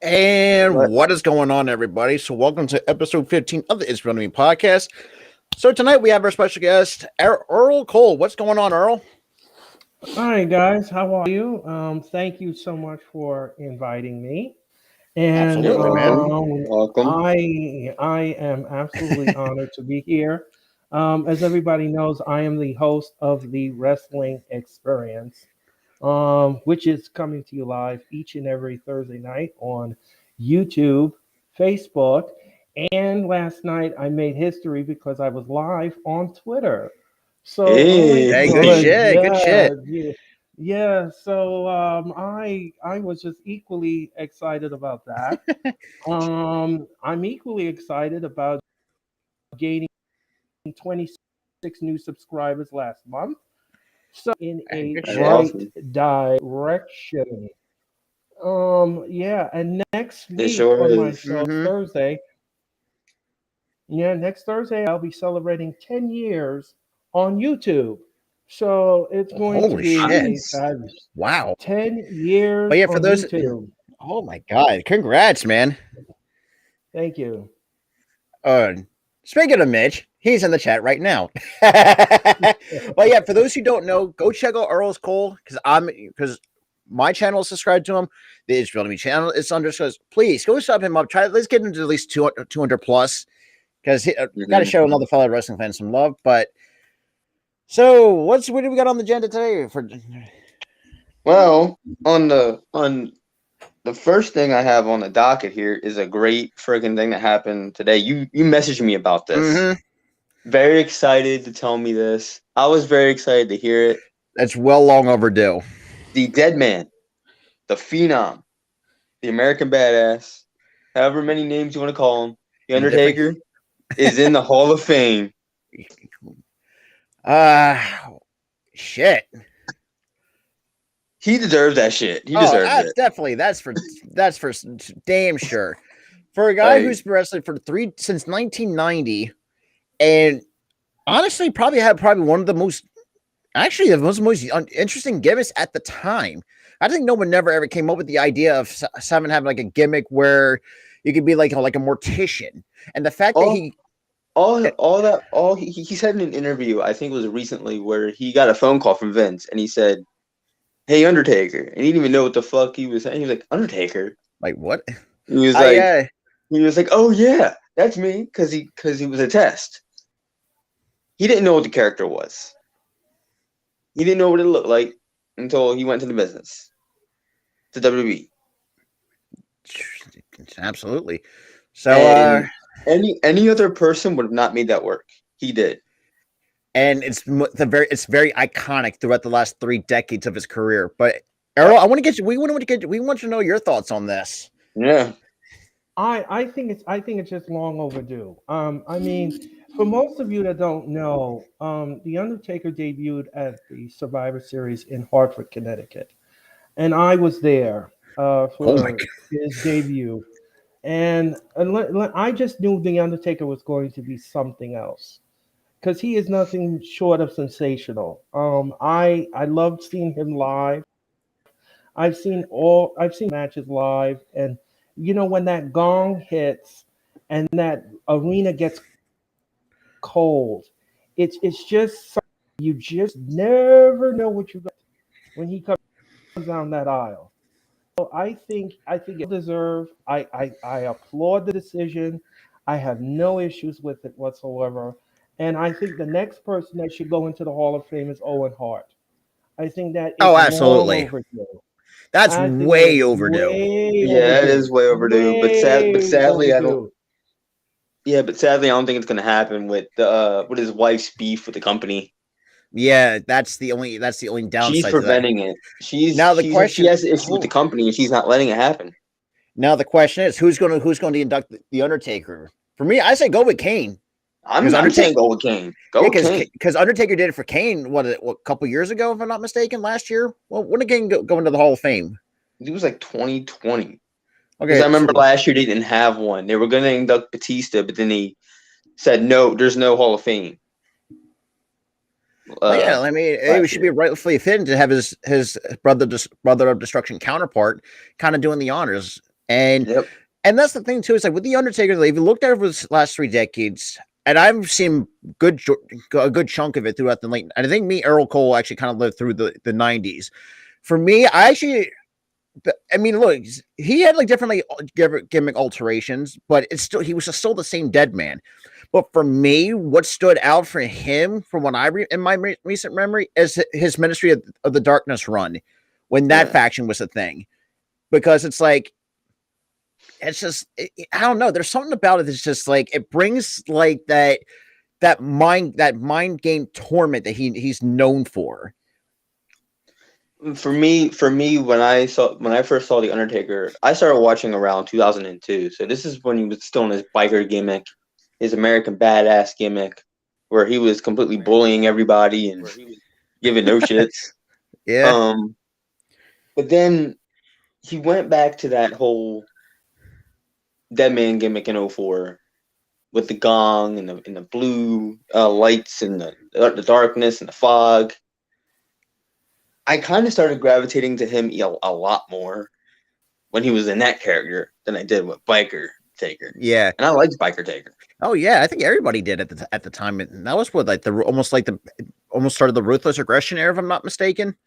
And What? what is going on, everybody? So, welcome to episode 15 of the It's Running Me podcast. So, tonight we have our special guest, Earl Cole. What's going on, Earl? Hi guys, how are you? Thank you so much for inviting me, and Absolutely, man. Welcome. I am absolutely honored to be here. As everybody knows, I am the host of the Wrestling Experience, which is coming to you live each and every Thursday night on YouTube, Facebook, and last night I made history because I was live on Twitter. So I Hey, good was, Hey. shit. Good yeah, shit. yeah, yeah. So I was just equally excited about that. I'm equally excited about gaining 26 new subscribers last month. So in Hey, a good That's shit. right awesome. direction. Yeah, and next It week sure on my is. show, Mm-hmm. Thursday, yeah, next Thursday I'll be celebrating 10 years on YouTube. So it's going to Holy be shit. a Nice. fabulous Wow. 10 But years yeah, for on those, YouTube. oh my God, congrats, man. Thank you. Uh, Speaking of Mitch, he's in the chat right now. But yeah, for those who don't know, go check out Earl's Cole because my channel is subscribed to him. The It's Real to Me channel is under. So please go sub him up. Let's get into at least 200 plus because got to hmm show another fellow wrestling fan some love. But so what do we got on the agenda today? For Well, on the first thing I have on the docket here is a great friggin' thing that happened today. You messaged me about this. mm-hmm, Very excited to tell me this. I was very excited to hear it. that's well long overdue. The dead man, the phenom, the American badass, however many names you want to call him, the In different, Undertaker, is in the Hall of Fame. uh, shit. He deserves that shit. He Oh, deserves it. definitely. That's for damn sure. For a guy Like, who's been wrestling for since 1990, and honestly, probably one of the most actually the most interesting gimmicks at the time. I think no one never ever came up with the idea of Simon having like a gimmick where you could be like a mortician, and the fact that all he all he said in an interview, I think it was recently, where he got a phone call from Vince and he said, "Hey, Undertaker," and he didn't even know what the fuck he was saying. He was like, "Undertaker." like what? He was I like, "Oh yeah, that's me," because he was a test. He didn't know what the character was. He didn't know what it looked like until he went to the business, to WWE. absolutely. So And any other person would have not made that work. He did. and it's very iconic throughout the last 3 decades of his career. But Errol, Yep. I want to get you. We want to know your thoughts on this. Yeah. I think it's just long overdue. I mean, for most of you that don't know, the Undertaker debuted at the Survivor Series in Hartford, Connecticut, and I was there Oh my for his debut. And I just knew the Undertaker was going to be something else because he is nothing short of sensational. I loved seeing him live. I've seen matches live, and when that gong hits and that arena gets cold, it's just something you just never know what you got when he comes down that aisle. So I think it deserve. I applaud the decision. I have no issues with it whatsoever. And I think the next person that should go into the Hall of Fame is Owen Hart. I think that Oh, is long absolutely. overdue. That's I think that way is overdue. way Yeah, it is overdue. way overdue. But Way sadly, I don't. overdue. Yeah, but sadly, I don't think it's gonna happen with the with his wife's beef with the company. Yeah, that's the only She's downside to that. preventing it. Now the She question has an issue with the oh, company, and she's not letting it happen. now the question is who's going to induct the Undertaker? For me, I say go with Kane because I'm Undertaker saying go with Kane. Go yeah with Kane. because Undertaker did it for Kane what a couple years ago if I'm not mistaken last year. Well, when did Kane go into the Hall of Fame? It was like 2020 because I Okay, remember so last year they didn't have one. They were gonna induct Batista, but then they said no. There's no Hall of Fame. well, yeah, I mean it Last should year. be rightfully fitting to have his brother of destruction counterpart kind of doing the honors. And Yep. and that's the thing too. Is like with the Undertaker, like, if you looked at it over the last 3 decades, and I've seen a good chunk of it throughout the late. And I think me, Earl Cole, actually kind of lived through the '90s. For me, I mean, look, he had like different like gimmick alterations, but it's still he was still the same dead man. But for me, what stood out for him, from what in my recent memory, is his Ministry of the Darkness run, when that Yeah. faction was a thing, because it's like it's just I don't know. There's something about it that's just like it brings like that mind game torment that he's known for. For me, when I first saw the Undertaker, I started watching around 2002. So this is when he was still in his biker gimmick, his American Badass gimmick, where he was completely bullying everybody and giving no shits. Yeah. But then he went back to that whole dead man gimmick in 04 with the gong and the blue lights and the darkness and the fog. I kind of started gravitating to him a lot more when he was in that character than I did with Biker Taker. Yeah. And I liked Biker Taker. Oh yeah, I think everybody did at the time. And that was what like almost started the Ruthless Aggression era, if I'm not mistaken.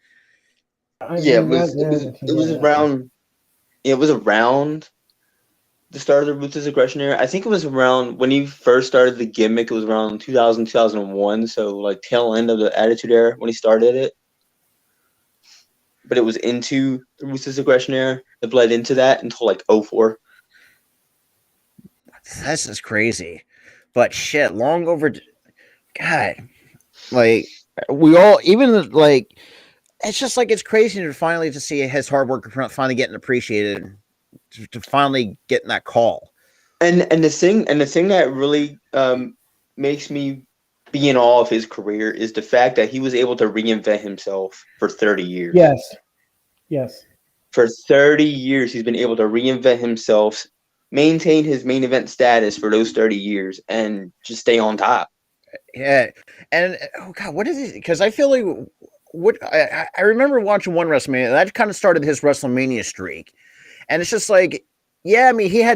It was around. It was around the start of the Ruthless Aggression era. I think it was around when he first started the gimmick. It was around 2000, 2001. So like tail end of the Attitude Era when he started it. But it was into the Ruthless Aggression era. It bled into that until like 04. That's just crazy. But shit, long over. God, like we all, even like, it's just like it's crazy to finally to see his hard work finally getting appreciated, to finally getting that call. And the thing that really makes me be in awe of his career is the fact that he was able to reinvent himself for 30 years. Yes. For 30 years, he's been able to reinvent himself, maintain his main event status for those 30 years, and just stay on top. Yeah, and oh god, what is it? Because I feel like I remember watching one WrestleMania that kind of started his WrestleMania streak, and it's just like, yeah, I mean, I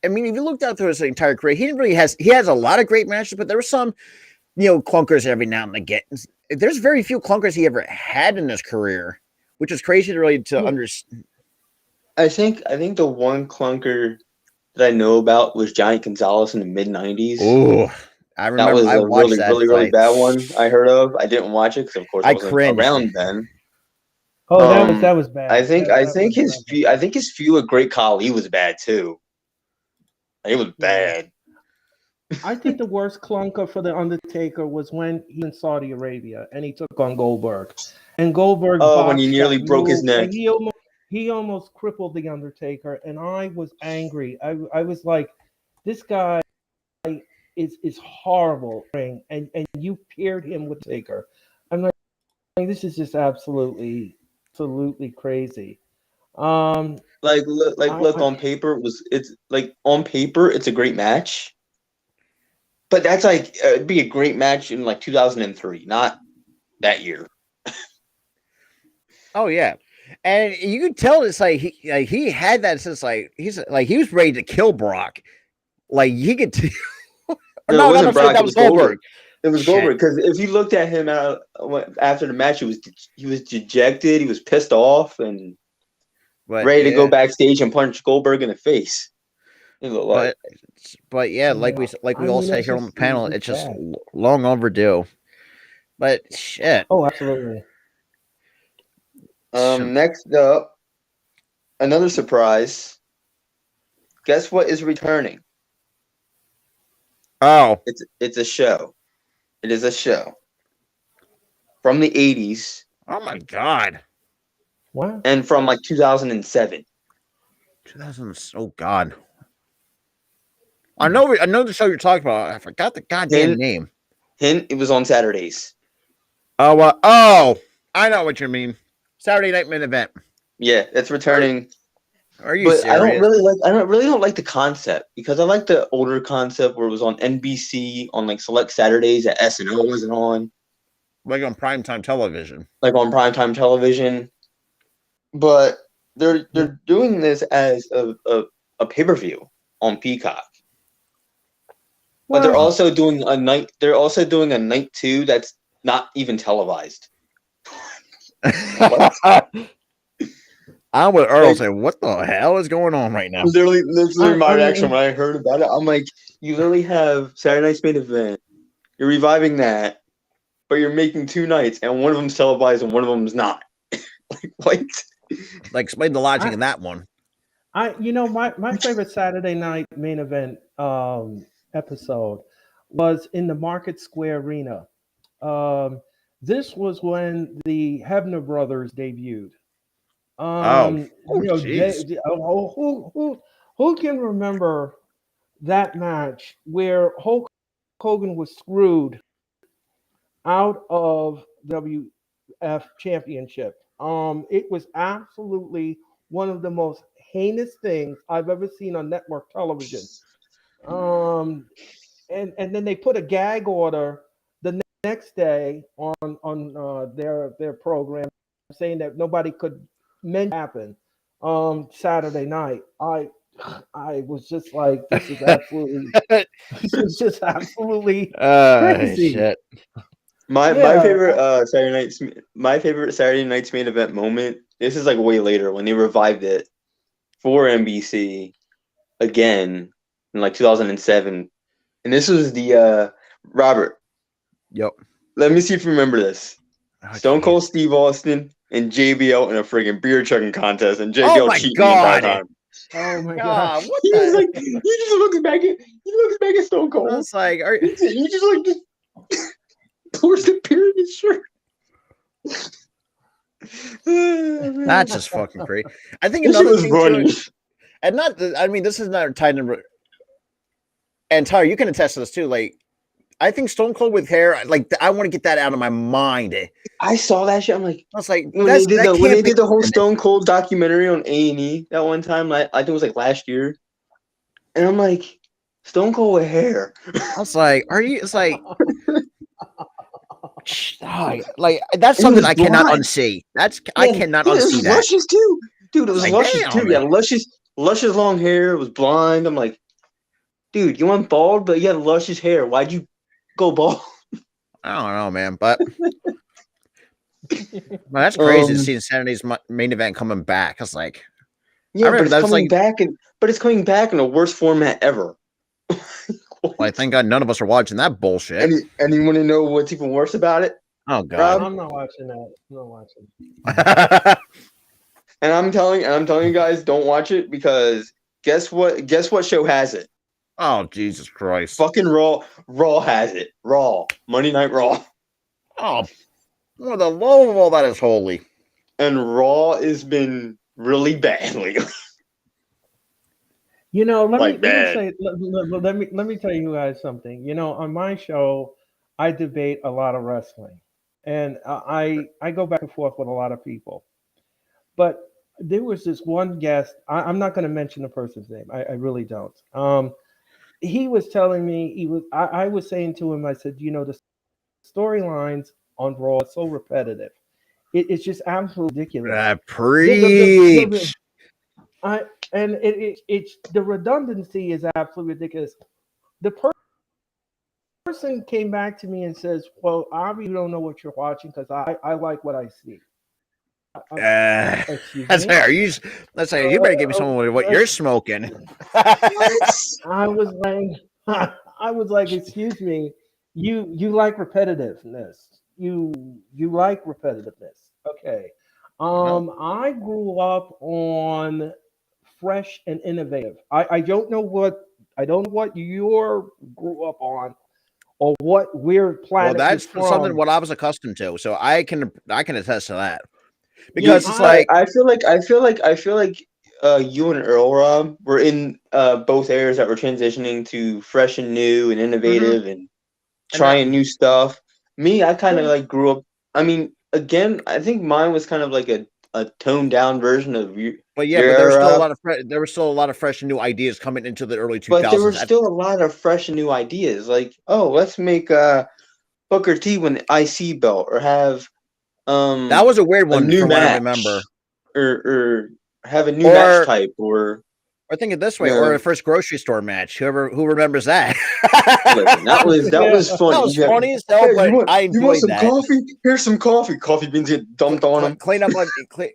mean, if you looked out through his entire career, he has a lot of great matches, but there were some, clunkers every now and again. There's very few clunkers he ever had in his career, which is crazy to really to understand. I think the one clunker that I know about was Giant Gonzalez in the mid '90s. Oh, I remember that was I a watched really, that really, really fight. bad one I heard of. I didn't watch it because, of course, I wasn't around then. Oh, that was bad. I think his feud with Great Khali was bad too. It was bad. I think the worst clunker for the Undertaker was when he in Saudi Arabia and he took on Goldberg, and Goldberg. When he nearly broke his neck. He almost crippled the Undertaker, and I was angry. I was like, this guy is horrible, and you paired him with Taker. I'm like, this is just absolutely crazy. On paper it's a great match, but that's like it'd be a great match in like 2003, not that year. Oh yeah, and you could tell it's like he had that since he was ready to kill Brock. Like he could. No, it wasn't Brock. That was Goldberg. It was Goldberg, because if you looked at him after the match, he was dejected. He was pissed off and ready to go backstage and punch Goldberg in the face. But yeah, like we all said here on the panel, it's just long overdue. But shit. Oh, absolutely. Next up, another surprise. Guess what is returning? Oh, it's a show. It is a show from the 80s. Oh my god! What? And from like 2007. 2000. Oh god! I know the show you're talking about. I forgot the goddamn name. It was on Saturdays. Oh, I know what you mean. Saturday Night Main Event. Yeah, it's returning. Are you serious? I don't really like the concept, because I like the older concept where it was on NBC on like select Saturdays that SNL wasn't on. Like on primetime television. But they're doing this as a pay-per-view on Peacock. But they're Well, also doing a night. They're also doing a night 2 that's not even televised. What? I'm with Earl Like, saying, "What the hell is going on right now?" literally my I reaction mean, when I heard about it. I'm like, you literally have Saturday Night's Main Event. You're reviving that, but you're making 2 nights, and one of them's televised and one of them's not. Like, what? Like, explain the logic I, in that one. my favorite Saturday night main event episode was in the Market Square Arena. Um, this was when the Hebner brothers debuted. Oh, jeez. Who can remember that match where Hulk Hogan was screwed out of WF Championship? It was absolutely one of the most heinous things I've ever seen on network television. Um, and then they put a gag order the next day on their program saying that nobody could mention happen Saturday night. I was just like, this is absolutely this is just absolutely crazy. Shit. My Yeah. favorite Saturday Night's Main Event moment. This is like way later when they revived it for NBC again in like 2007, and this was the Robert. Yep. Let me see if you remember this. Oh, Stone Cold jeez. Steve Austin and JBL in a friggin' beer chugging contest, and Oh JBL my cheating the entire god. time. Oh my God, gosh. what He was the? like, he just looks back at Stone I Cold. was like, He just like pours the beer in his shirt. that's just fucking crazy. I think This shit another was thing funny. too, and not. I mean, this is not tied in. And Tyler, you can attest to this too. Like, I think Stone Cold with hair, like, I want to get that out of my mind. I I saw that shit. I'm like, was like, when they can't be did the whole happening. Stone Cold documentary on A&E that one time, I think it was like last year, and I'm like, Stone Cold with hair. I was like, are you? It's like, like that's And he something was I cannot blind. unsee. I cannot It unsee was that. luscious too, dude. It was Like, luscious too. damn. Yeah, luscious long hair. It was blonde. I'm like, dude, you went bald, but you had luscious hair. Why'd you go bald? I don't know, man, but that's crazy to see Insanity's main event coming back. I was like, Yeah, but remember it's that was coming like, back, but it's coming back in the worst format ever. well, I thank God none of us are watching that bullshit. And you want to know what's even worse about it? Oh God. I'm not watching that. I'm not watching. And I'm telling you guys, don't watch it because guess what? Guess what show has it? Oh Jesus Christ. Fucking Raw. Raw has it. Raw. Monday Night Raw. Oh, well, the love of all that is holy. And Raw has been really bad lately. You know, Like, let me tell you guys something. You know, on my show, I debate a lot of wrestling, and I go back and forth with a lot of people. But there was this one guest. I'm not going to mention the person's name. I really don't. He was telling me I was saying to him. I said, you know, the storylines on Raw are so repetitive. It's just absolutely ridiculous. The Preach. I and it's the redundancy is absolutely ridiculous. The person came back to me and says, "Well, obviously you don't know what you're watching because I like what I see." Excuse That's me. fair. Let's say you better give me someone with what you're smoking. I was like, I was like, excuse me, you like repetitiveness. You like repetitiveness. Okay. I grew up on fresh and innovative. I don't know what you grew up on or what weird Well, planet you're that's something from. what I was accustomed to, so I can attest to that you, because it's I like, I feel like you and Earl Rob were in both areas that were transitioning to fresh and new and innovative and and that, trying new stuff. Me, I kind of yeah, like grew up. I mean, again, I think mine was kind of like a toned down version of but yeah, your but there was still a era, lot of there was still a lot of fresh and new ideas coming into the early but there 2000s. were still a lot of fresh and new ideas. Like, oh, let's make Booker T win the IC belt, or have That was a weird a one new from what I match, remember. or have a new Or- match type, or Or think it this way, No. or a first grocery store match. Who remembers that? listen, that was Yeah. funny. That was Yeah. funny as hell, Hey, but I you want enjoyed some that. coffee? Here's some coffee. Coffee beans get dumped on them. Clean up on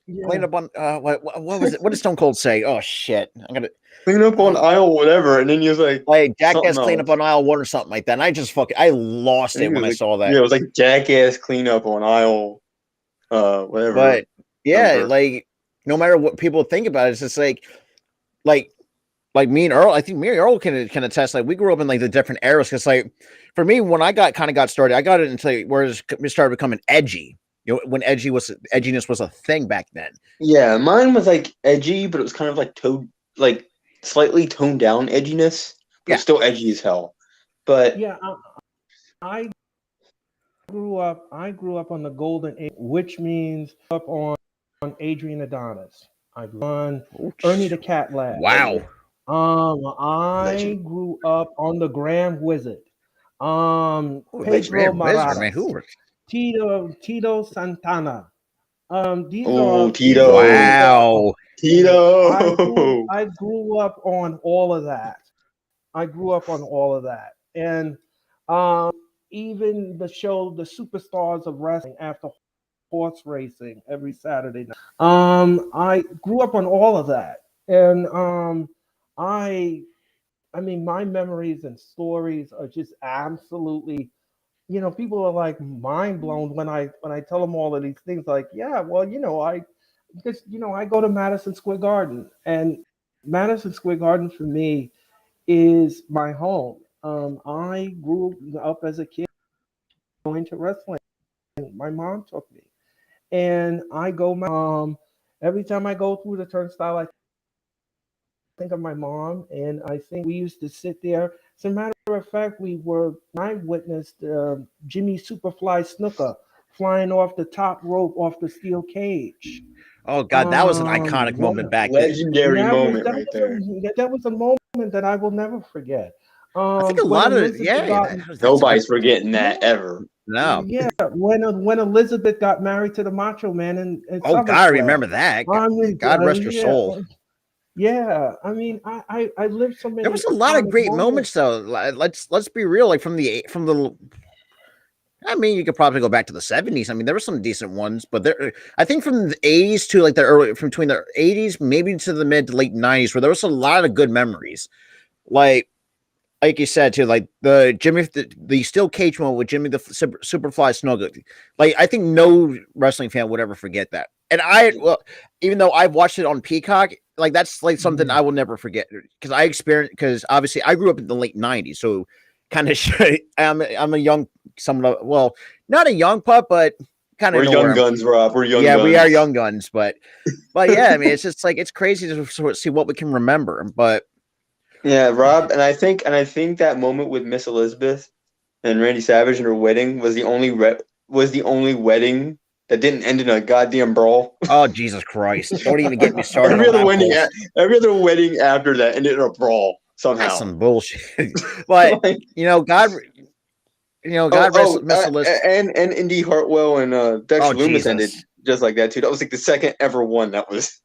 Yeah. clean up on what was it? What did Stone Cold say? Oh shit! I'm gonna Clean up on aisle whatever, and then he was like, like Jackass something clean up else. on aisle 1 or something like that. And I just I lost And it he when was I like, saw that. yeah, it was like jackass cleanup on aisle, whatever. But yeah, number. like no matter what people think about it, it's just like me and Earl. I think me and Earl can attest. Like we grew up in like the different eras. Because like for me, when I got started, I got it into where it started becoming edgy. You know, when edginess was a thing back then. Yeah, mine was like edgy, but it was kind of like slightly toned down edginess, but Yeah. still edgy as hell. But Yeah, I grew up on the golden age, which means up on Adrian Adonis. I grew on Ernie the Cat Lad. Wow. I Legend. grew up on the Grand Wizard. Ooh, Pedro Grand Wizard, man. Morales, Who were Tito Santana. These Oh, are Tito. wow. Tito. I grew up on all of that. And even the show, The Superstars of Wrestling, after horse racing every Saturday night. I grew up on all of that, and I mean, my memories and stories are just absolutely. People are like mind blown when I tell them all of these things. Like, yeah, well, I go to Madison Square Garden, and Madison Square Garden for me is my home. I grew up as a kid going to wrestling. My mom took me, and I go. Every time I go through the turnstile, I think of my mom, and I think we used to sit there. As a matter of fact, I witnessed Jimmy Superfly Snooker flying off the top rope off the steel cage. Oh god, that was an iconic moment back then. Legendary moment right there. That was a moment that I will never forget. I think a When lot of Elizabeth got, Nobody's forgetting that ever. no. yeah, when Elizabeth got married to the Macho Man in Oh god, I SummerSlam. remember that. I mean, God rest her yeah, soul. yeah. I mean, I lived so many. There was a lot of iconic great moments though. Let's be real. Like from the I mean, you could probably go back to the 70s. I mean, there were some decent ones, but I think from the 80s to like from between the 80s, maybe to the mid to late 90s, where there was a lot of good memories. Like you said too, like the steel cage moment with Jimmy the Superfly Snuggler. Like I think no wrestling fan would ever forget that. And even though I've watched it on Peacock, like that's like something I will never forget because obviously I grew up in the late 90s, so kind of I'm a young well, not a young pup, but kind of We're young guns, Rob. We're young guns. We are young guns, but yeah, I mean it's just like it's crazy to sort of see what we can remember, but yeah, Rob, and I think that moment with Miss Elizabeth and Randy Savage and her wedding was the only wedding that didn't end in a goddamn brawl. Oh Jesus Christ! Don't even get me started. Every other wedding after that ended in a brawl somehow. That's some bullshit. But God rest Miss Elizabeth and Indy Hartwell and Dexter Loomis ended just like that too. That was like the second ever one that was.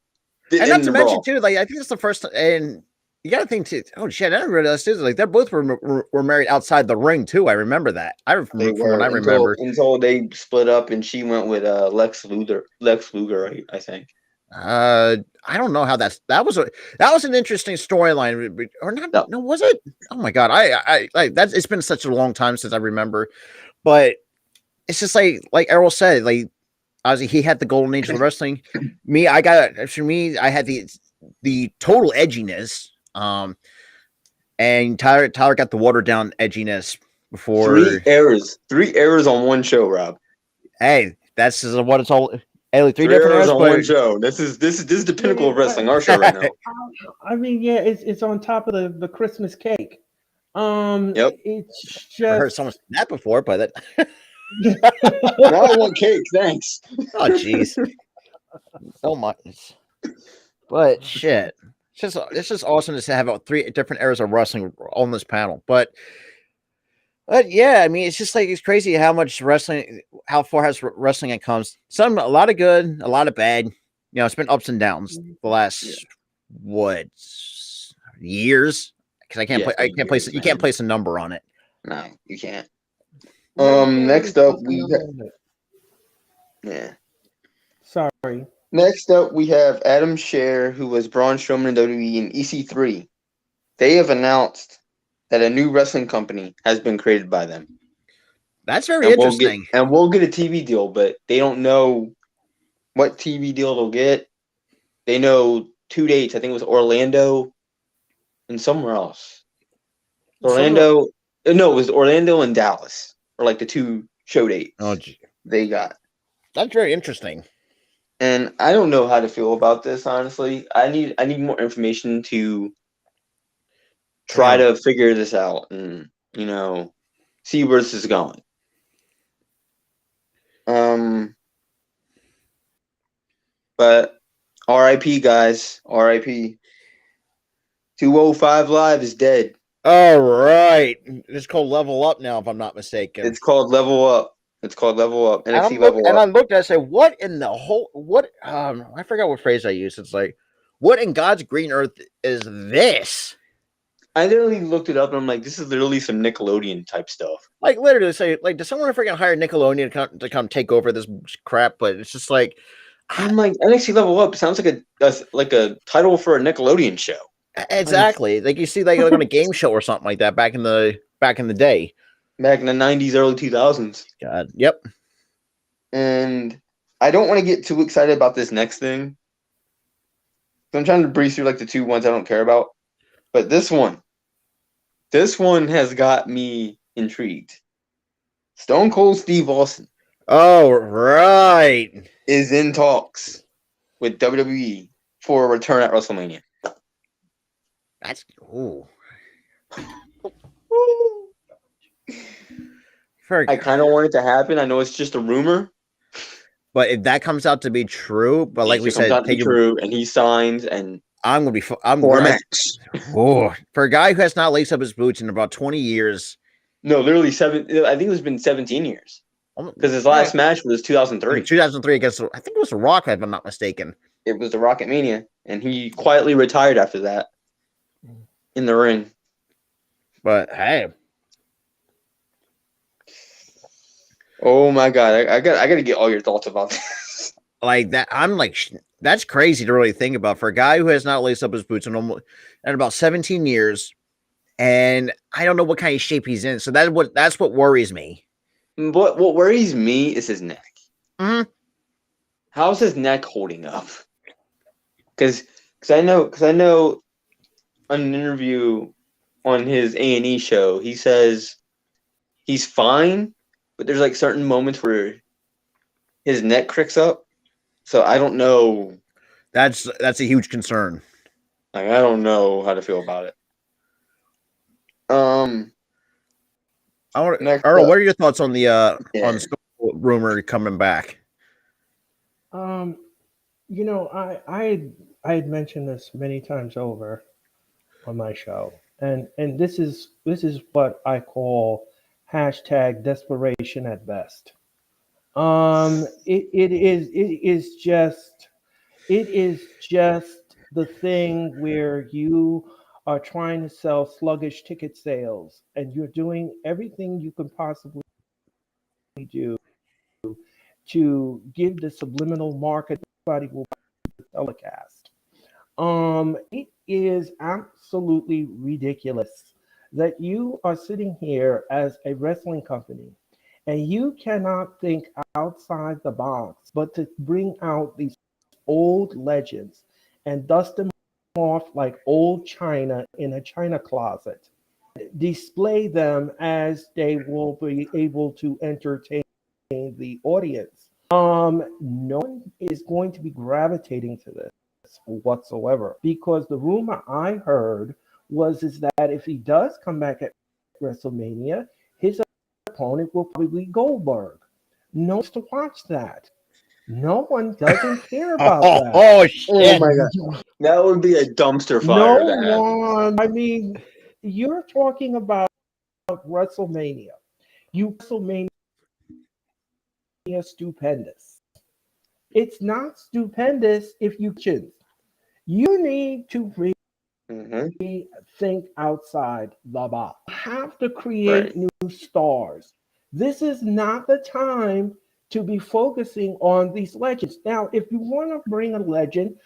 And not to mention too, like I think it's the first, and you got to think too. Oh shit! I didn't realize too. Like they're both were married outside the ring too. I remember that. From what I remember until they split up and she went with Lex Luger. I think. I don't know how that was an interesting storyline or not. No, was it? Oh my god! I that's it's been such a long time since I remember, but it's just like Errol said, like obviously he had the golden age of wrestling. I had the total edginess. And Tyler got the watered down edginess before 3 errors on one show, Rob. Hey, that's what it's all. Hey, like 3 different errors on one show. This is the pinnacle of wrestling. Our show right now. I mean, yeah, it's on top of the Christmas cake. Yep. It's just I heard someone say that before, but that. Now I want cake, thanks. Oh, jeez. So much, but shit. It's just awesome to have 3 different eras of wrestling on this panel. But yeah, I mean, it's just like it's crazy how far has wrestling it comes. A lot of good, a lot of bad. You know, it's been ups and downs the last what years because I can't Yeah, play. I for can't place. years, You can't man. place a number on it. No, you can't. Yeah, you can't really Next up put a we number on it. yeah. Sorry. Next up we have Adam Scherr, who was Braun Strowman in WWE in EC3. They have announced that a new wrestling company has been created by them. That's very interesting. We'll get a TV deal, but they don't know what TV deal they'll get. They know 2 dates. I think it was Orlando and somewhere else. Orlando. No, it was Orlando and Dallas, or like the 2 show dates Oh, gee. they got. That's very interesting. And I don't know how to feel about this, honestly. I need more information to try to figure this out and, see where this is going. But RIP, guys. RIP. 205 Live is dead. All right, it's called Level Up now, if I'm not mistaken. It's called Level Up. NXT Level Up. And I looked. I said, "What in the whole? What? I forgot what phrase I used. It's like, what in God's green earth is this?" I literally looked it up and I'm like, this is literally some Nickelodeon type stuff. Like literally say, like, does someone freaking hire Nickelodeon to come take over this crap? But it's just like, I'm like, NXT Level Up sounds like a title for a Nickelodeon show. Exactly. Like you see, like on a game show or something like that back in the day, back in the 90s, early 2000s. God, yep. And I don't want to get too excited about this next thing. I'm trying to breeze through like the 2 ones I don't care about. But this one has got me intrigued. Stone Cold Steve Austin. Oh, right. Is in talks with WWE for a return at WrestleMania. That's ooh. I kind of want it to happen. I know it's just a rumor. But if that comes out to be true, but like we said, true, and he signs, and I'm gonna be. I'm for a gonna, match. Oh, for a guy who has not laced up his boots in about 20 years. No, literally 7. I think it's been 17 years. Because his last match was 2003. 2003 against, I think it was The Rock, if I'm not mistaken. It was the Rocket Mania, and he quietly retired after that in the ring. But hey, oh my god, I got to get all your thoughts about this. Like that, I'm like, that's crazy to really think about for a guy who has not laced up his boots in about 17 years, and I don't know what kind of shape he's in. So that's what worries me. What worries me is his neck. Mm-hmm. How's his neck holding up? Because I know on an interview on his A&E show, he says he's fine, but there's like certain moments where his neck cricks up. So I don't know. That's a huge concern. Like, I don't know how to feel about it. Earl, what are your thoughts on the on rumor coming back? You know, I had mentioned this many times over on my show, and this is what I call hashtag desperation at best. It is just the thing where you are trying to sell sluggish ticket sales, and you're doing everything you can possibly do to give the subliminal market everybody will telecast. It is absolutely ridiculous that you are sitting here as a wrestling company and you cannot think outside the box, but to bring out these old legends and dust them off like old china in a china closet, display them as they will be able to entertain the audience. No one is going to be gravitating to this whatsoever, because the rumor I heard is that if he does come back at WrestleMania, his opponent will probably be Goldberg. No one wants to watch that. No one doesn't care about that. Oh shit! Oh my god, that would be a dumpster fire. No one. I mean, you're talking about WrestleMania. WrestleMania stupendous. It's not stupendous if you need to think outside the box. You have to create Right. new stars. This is not the time to be focusing on these legends. Now, if you want to bring a legend,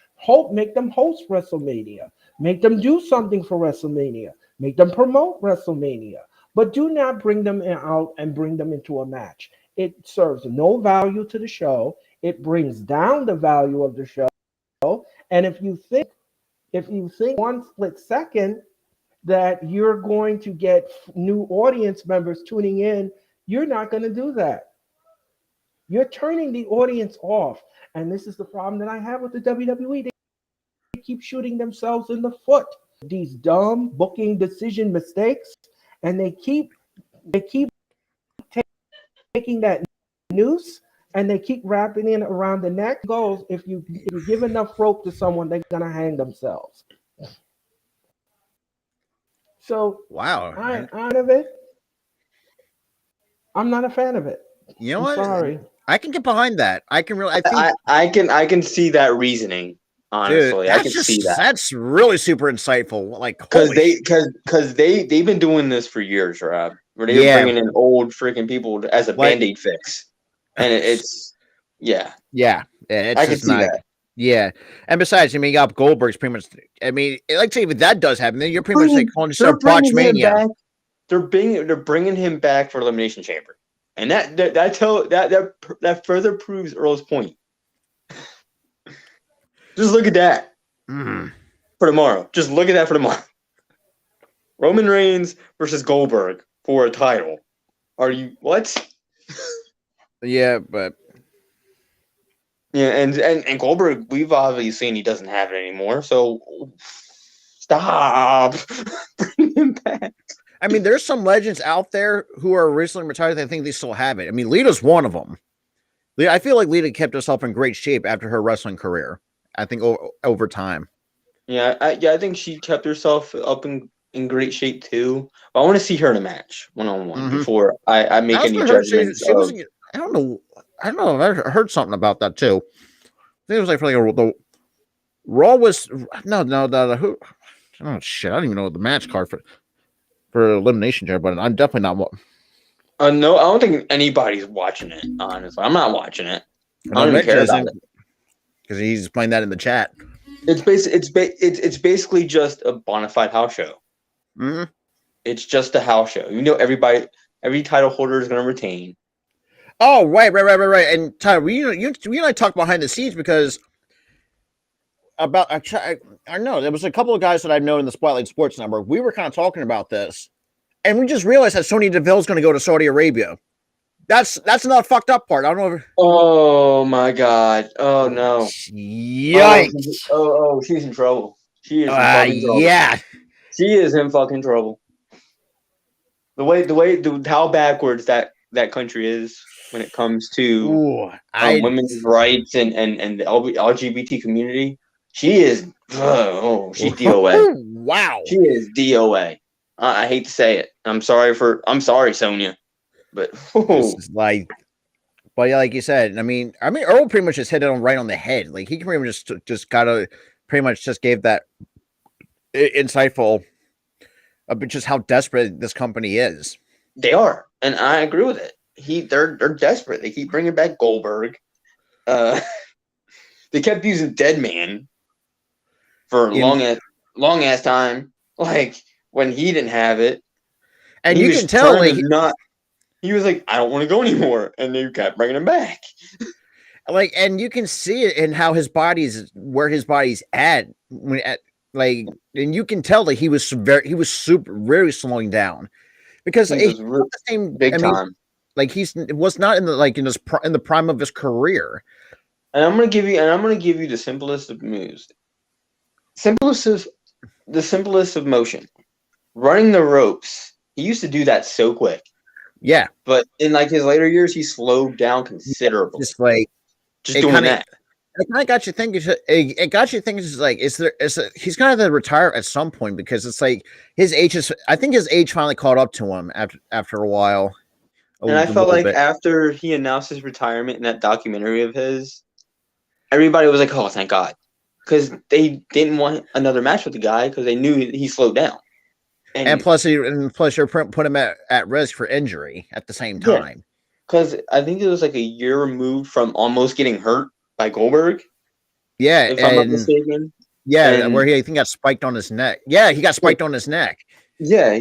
make them host WrestleMania. Make them do something for WrestleMania. Make them promote WrestleMania. But do not bring them out and bring them into a match. It serves no value to the show. It brings down the value of the show. And if you think one split second that you're going to get new audience members tuning in, you're not going to do that. You're turning the audience off. And this is the problem that I have with the WWE. They keep shooting themselves in the foot. These dumb booking decision mistakes, and they keep taking that noose and they keep wrapping it around the neck. Goes if you give enough rope to someone, they're gonna hang themselves. So Wow. I'm out of it. I'm not a fan of it. You know I'm what? sorry. I can get behind that. I can really. I think. I can see that reasoning. Honestly, Dude, I can see that. That's really super insightful. Like, because they've been doing this for years, Rob. Where they're bringing in old freaking people as a Band-Aid fix, and it's it's I can see that. Yeah, and besides, I mean, you got Goldberg's pretty much. I mean, like, say if that does happen, then you're pretty much like calling yourself Botchmania. They're bringing him back for Elimination Chamber, and that further proves Earl's point. Just look at that for tomorrow. Just look at that for tomorrow. Roman Reigns versus Goldberg for a title. Are you what? Yeah, but yeah, and Goldberg, we've obviously seen he doesn't have it anymore. So stop, bring him back. I mean, there's some legends out there who are recently retired that I think they still have it. I mean, Lita's one of them. I feel like Lita kept herself in great shape after her wrestling career. I think over time. Yeah, I think she kept herself up in great shape too. But I want to see her in a match 1-on-1 before I make any judgments. I don't know. I heard something about that too. I think it was like for like the Raw was who? Oh shit! I don't even know the match card for elimination there, but I'm definitely not. No, I don't think anybody's watching it. Honestly, I'm not watching it. I don't even care about it because he's playing that in the chat. It's basically just a bona fide house show. Mm-hmm. It's just a house show. You know, every title holder is going to retain. Oh, right. And Tyler, you and I talked behind the scenes because about I know there was a couple of guys that I've known in the Spotlight Sports Network. We were kind of talking about this, and we just realized that Sonya Deville is going to go to Saudi Arabia. That's another fucked up part. I don't know. Oh my god! Oh no! Yikes! Oh, she's in trouble. She is in fucking trouble. Yeah, she is in fucking trouble. How backwards that country is when it comes to women's rights and the LGBT community. She is. She's DOA. Wow. She is DOA. I hate to say it. I'm sorry, Sonya. But this is like you said, I mean, Earl pretty much just hit it right on the head. Like he pretty much just gotta pretty much just gave that insightful about just how desperate this company is. They are, and I agree with it. They're desperate. They keep bringing back Goldberg. They kept using Dead Man for a long ass time. Like when he didn't have it, and you can tell like he was like, I don't want to go anymore, and they kept bringing him back. Like, and you can see it in how where his body's at and you can tell that he was very slowing down because he's not the same big time. Like he was not in the prime of his career. And I'm gonna give you the simplest of moves, the simplest of motion, running the ropes. He used to do that so quick. Yeah, but in like his later years, he slowed down considerably. Just doing that. It kind of got you thinking. It got you thinking. He's he's gonna have to retire at some point because it's like his age is. I think his age finally caught up to him after a while. And I felt like after he announced his retirement in that documentary of his, everybody was like, "Oh, thank God," because they didn't want another match with the guy because they knew he slowed down. And plus you're put him at risk for injury at the same yeah, time. because I think it was like a year removed from almost getting hurt by Goldberg, Yeah, if I'm not mistaken. Yeah, And where he I think got spiked on his neck. Yeah, he got spiked on his neck. yeah,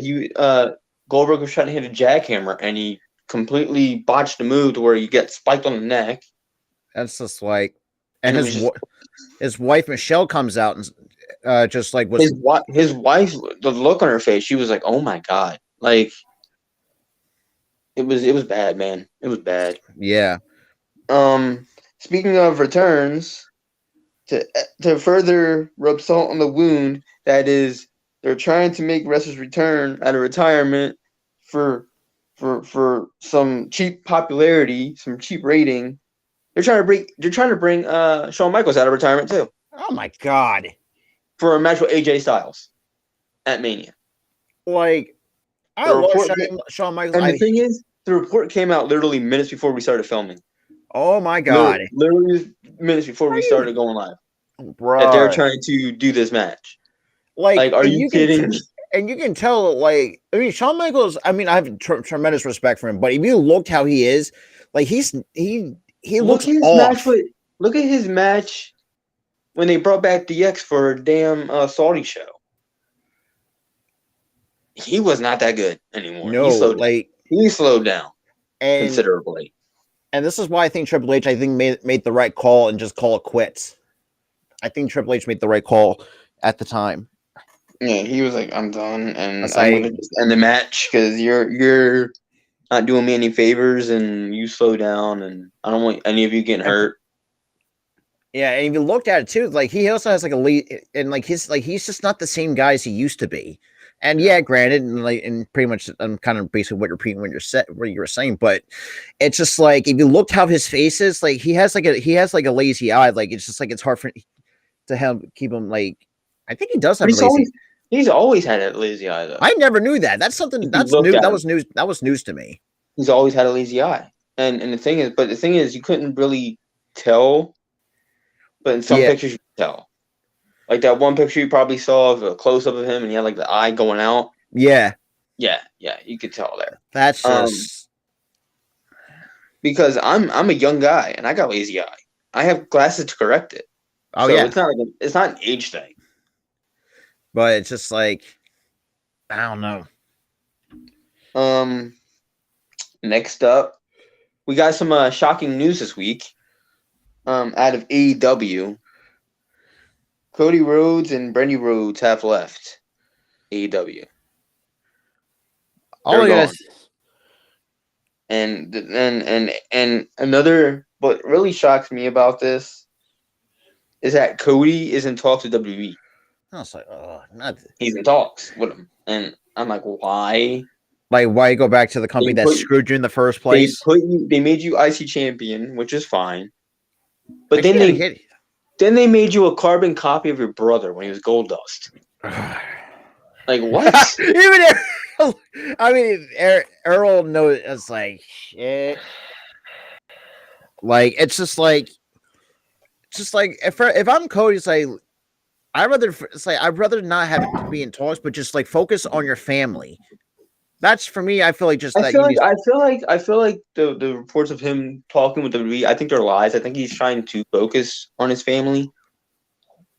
Goldberg was trying to hit a jackhammer and he completely botched the move to where you get spiked on the neck. That's just like, And and it was just his wife Michelle comes out and just like was his wife, the look on her face, she was like, "Oh my God!" Like it was bad, man. It was bad. Yeah. Speaking of returns, to further rub salt on the wound, that is, they're trying to make wrestlers return out of retirement for some cheap popularity, some cheap rating. They're trying to bring Shawn Michaels out of retirement too. Oh my God. For a match with AJ Styles at Mania. Like, I love Shawn Michaels. And the thing is, the report came out literally minutes before we started filming. Oh my God. Literally minutes before we started going live. Bro. That they're trying to do this match. Like are you kidding? And you can tell, like, I mean, Shawn Michaels, I mean, I have tremendous respect for him, but if you looked how he is, like, he looks off. Look at his match when they brought back DX for a damn Saudi show. He was not that good anymore. No, he slowed down considerably. And this is why I think Triple H, made the right call and just call it quits. I think Triple H made the right call at the time. Yeah, he was like, "I'm done, and I'm gonna just end the match because you're not doing me any favors, and you slow down, and I don't want any of you getting hurt." Yeah, and if you looked at it too, like he also has like a lead, and like he's just not the same guy as he used to be. And yeah, granted, and pretty much, I'm kind of basically what you were saying, but it's just like if you looked how his face is, like he has like a lazy eye, like it's just like it's hard to keep him like. I think he does have a lazy. He's always had a lazy eye, though. I never knew that. That's something that's new. That was news. That was news to me. He's always had a lazy eye, and the thing is, you couldn't really tell, but in some pictures you could tell. Like that one picture you probably saw of a close up of him, and he had like the eye going out. Yeah, you could tell there. That's just because I'm a young guy and I got lazy eye. I have glasses to correct it. Oh yeah, it's not an age thing. But it's just like, I don't know. Next up, we got some shocking news this week. Out of AEW, Cody Rhodes and Brandy Rhodes have left AEW. Oh yes. And another, what really shocks me about this is that Cody is in talks with WWE. I was like, he's in talks with him, and I'm like, why? Like, why go back to the company that screwed you in the first place? They made you IC champion, which is fine, but then they made you a carbon copy of your brother when he was Goldust. Like what? Even I mean, Earl knows. It's like shit. Like it's just like if I'm Cody, it's like I'd rather not have it be in talks, but just like focus on your family. That's for me. I feel like I feel like the reports of him talking with WWE, I think they're lies. I think he's trying to focus on his family,